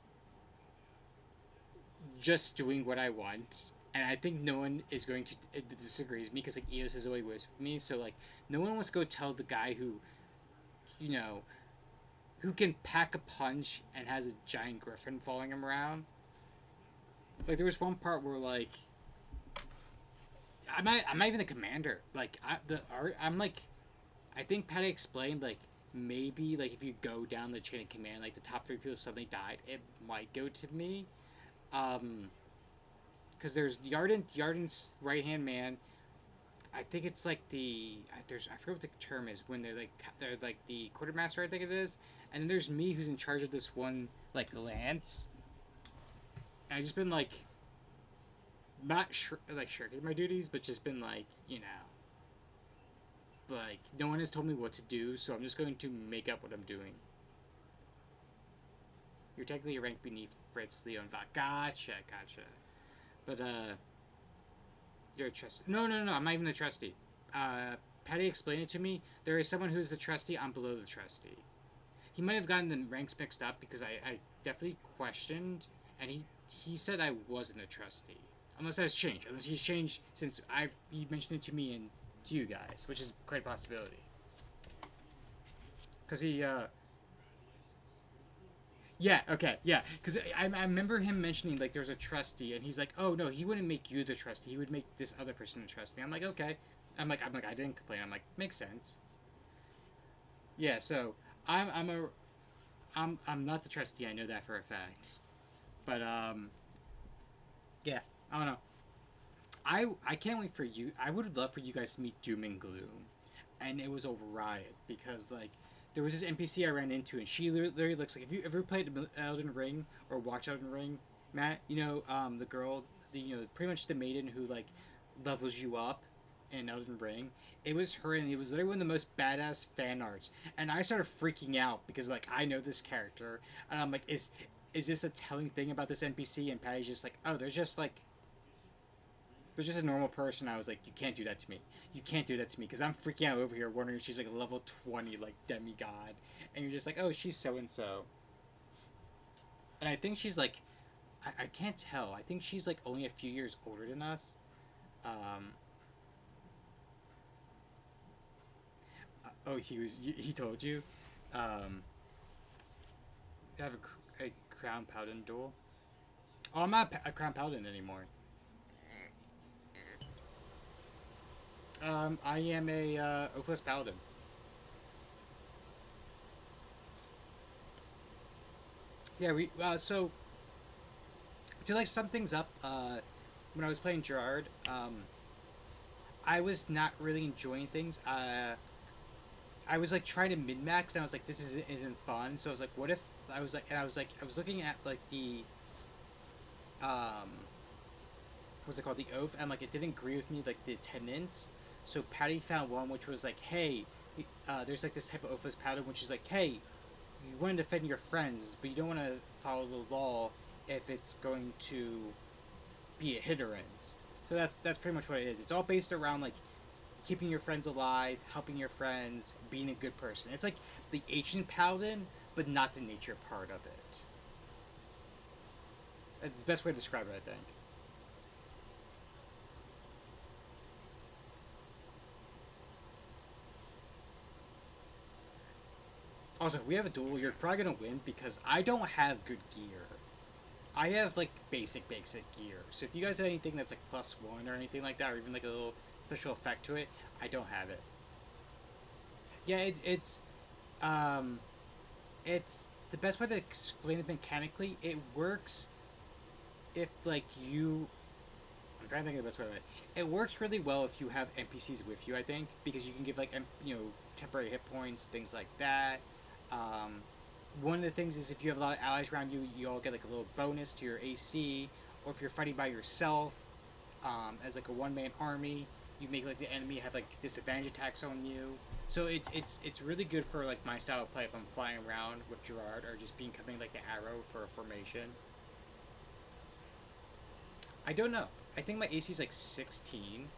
just doing what I want. And I think no one is going to disagree with me because like Eos is always with me. So like no one wants to go tell the guy you know, who can pack a punch and has a giant griffin following him around. Like there was one part where like I'm not even the commander. Like I'm like, I think Patty explained like maybe like if you go down the chain of command, like the top 3 people suddenly died, it might go to me. Um, because there's Yarden's right hand man. I think it's like I forget what the term is when they're like the quartermaster, I think it is, and then there's me who's in charge of this one like lance. And I've just been like not shirking my duties, but just been like no one has told me what to do, so I'm just going to make up what I'm doing. You're technically a rank beneath Fritz, Leo, and Vought. Gotcha. But you're a trustee. No. I'm not even the trustee. Patty explained it to me. There is someone who's the trustee. I'm below the trustee. he might have gotten the ranks mixed up because I definitely questioned, and he said I wasn't a trustee. Unless that's changed. Unless he's changed since he mentioned it to me and to you guys, which is quite a possibility. Because he, yeah, okay, yeah. Because I remember him mentioning, like, there's a trustee, and he's like, oh, no, he wouldn't make you the trustee. He would make this other person the trustee. I'm like, okay. I'm like, I didn't complain. I'm like, makes sense. Yeah, so, I'm not the trustee. I know that for a fact. But, yeah, I don't know. I can't wait for you. I would love for you guys to meet Doom and Gloom, and it was a riot because like there was this NPC I ran into, and she literally looks like if you ever played Elden Ring or watched Elden Ring, Matt, you know the girl, pretty much the maiden who like levels you up in Elden Ring. It was her, and it was literally one of the most badass fan arts, and I started freaking out because like I know this character, and I'm like, is this a telling thing about this NPC? And Patty's just like, oh, there's just a normal person. I was like, you can't do that to me. You can't do that to me. Because I'm freaking out over here wondering if she's like a level 20, like, demigod. And you're just like, oh, she's so-and-so. And I think she's like, I can't tell. I think she's like only a few years older than us. Oh, he told you? You have a Crown Paladin duel? Oh, I'm not a Crown Paladin anymore. I am a Ophos Paladin. Yeah, so to like sum things up, when I was playing Gerard, I was not really enjoying things. I was like trying to min max, and I was like, this isn't fun. So I was like, what if I was looking at like the what's it called, the oath, and like it didn't agree with me, like the attendance. So Patty found one which was like, hey, there's like this type of Ophos pattern which is like, hey, you want to defend your friends, but you don't want to follow the law if it's going to be a hindrance. So that's pretty much what it is. It's all based around like keeping your friends alive, helping your friends, being a good person. It's like the ancient paladin, but not the nature part of it. It's the best way to describe it, I think. Also, if we have a duel, you're probably gonna win because I don't have good gear. I have like basic gear. So if you guys have anything that's like +1 or anything like that, or even like a little special effect to it, I don't have it. Yeah, it's the best way to explain it mechanically. It works if like you. I'm trying to think of the best way. It works really well if you have NPCs with you. I think because you can give like temporary hit points, things like that. One of the things is if you have a lot of allies around you, you all get like a little bonus to your AC, or if you're fighting by yourself, as like a one-man army, you make like the enemy have like disadvantage attacks on you. So it's really good for like my style of play if I'm flying around with Gerard or just becoming like the arrow for a formation. I don't know. I think my AC is like 16.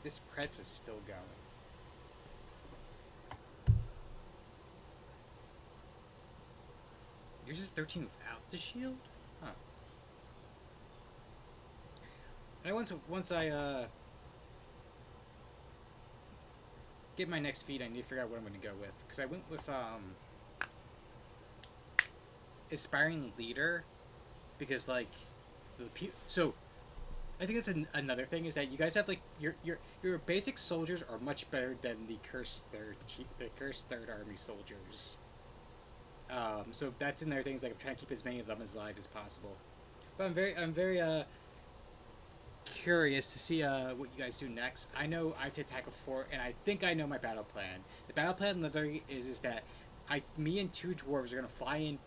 This Pretz is still going. Yours is 13 without the shield? Huh. And once I get my next feed, I need to figure out what I'm going to go with. Because I went with Aspiring Leader. Because like so I think that's another thing is that you guys have like your basic soldiers are much better than the cursed third army soldiers. So that's another thing is like I'm trying to keep as many of them as alive as possible. But I'm very curious to see what you guys do next. I know I have to attack a fort, and I think I know my battle plan. The battle plan literally is that me and two dwarves are gonna fly in,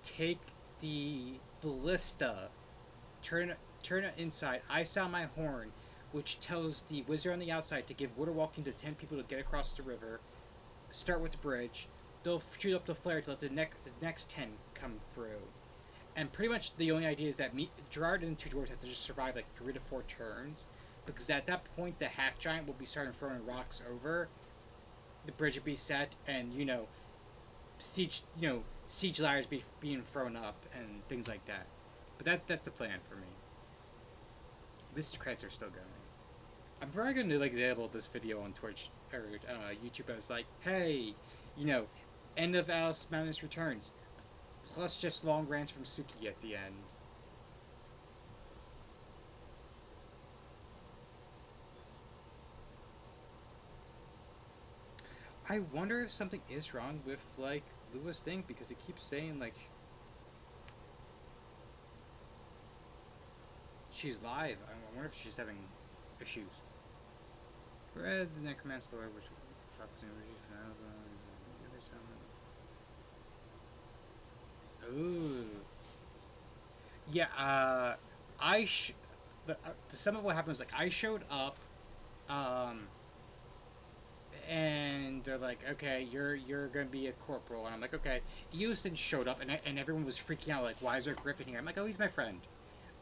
take the ballista, turn it inside. I sound my horn, which tells the wizard on the outside to give water walking to 10 people to get across the river. Start with the bridge. They'll shoot up the flare to let the next 10 come through. And pretty much the only idea is that Gerard and the two dwarves have to just survive like 3 to 4 turns because at that point the half giant will be starting throwing rocks over. The bridge will be set, and siege ladders being thrown up and things like that. But that's the plan for me. These credits are still going. I'm probably going to label this video on Twitch or YouTube as hey, end of Alice Madness Returns, plus just long rants from Suki at the end. I wonder if something is wrong with Lula's thing, because it keeps saying she's live. I wonder if she's having issues. Read the Necromancer Lord, which focusing on ooh. Yeah, some of what happened was I showed up, and they're like, okay, you're gonna be a corporal, and I'm like, okay. Euston showed up, and everyone was freaking out, why is there Griffin here? I'm like, oh, he's my friend.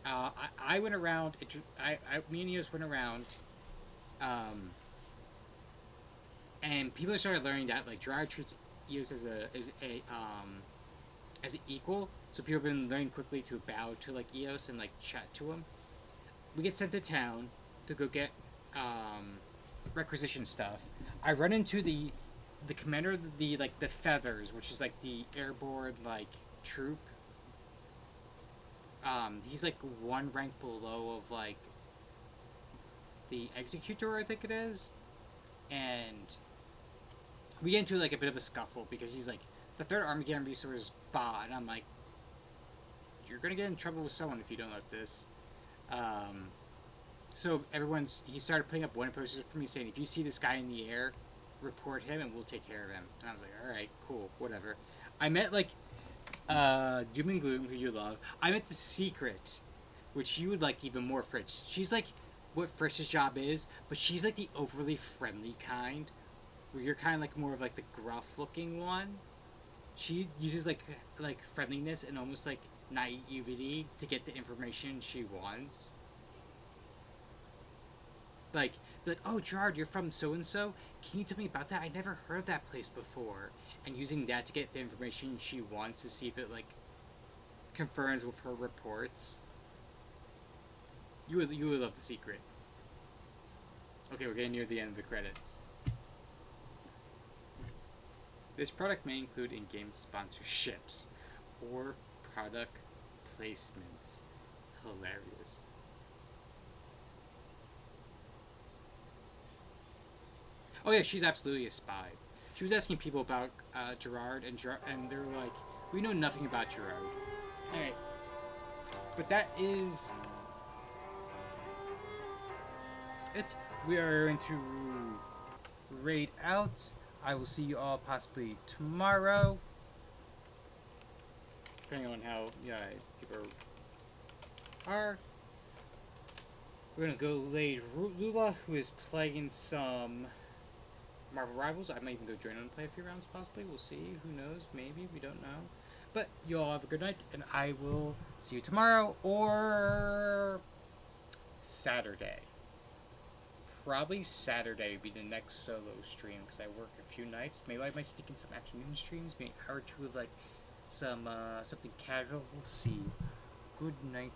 I went around. Me and Eos went around, and people started learning that Gerard treats Eos as an equal. So people have been learning quickly to bow to Eos and chat to him. We get sent to town to go get requisition stuff. I run into the commander of the Feathers, which is the airborne troop. He's one rank below of the Executor, I think it is, and we get into a bit of a scuffle because he's the third Armageddon resource bot, and I'm like, you're gonna get in trouble with someone if you don't let this. So he started putting up one posters for me saying, if you see this guy in the air, report him and we'll take care of him. And I was like, alright, cool, whatever. I met Doom and Gloom, who you love. I met the Secret, which you would even more, Fritz. She's what Fritz's job is, but she's the overly friendly kind, where you're kind of more of the gruff looking one. She uses friendliness and almost naivety to get the information she wants. Oh, Gerard, you're from so-and-so? Can you tell me about that? I never heard of that place before. And using that to get the information she wants to see if it, confirms with her reports. You would love The Secret. Okay, we're getting near the end of the credits. This product may include in-game sponsorships or product placements. Hilarious. Oh yeah, she's absolutely a spy. She was asking people about Gerard, and they were like, we know nothing about Gerard. Alright. But that is it. We are going to raid out. I will see you all possibly tomorrow. Depending on how people are. We're going to go raid Lula, who is playing some Marvel Rivals. I might even go join him and play a few rounds, possibly. We'll see. Who knows? Maybe. We don't know. But you all have a good night, and I will see you tomorrow or Saturday. Probably Saturday would be the next solo stream, because I work a few nights. Maybe I might stick in some afternoon streams, maybe an hour or two of some something casual. We'll see. Good night.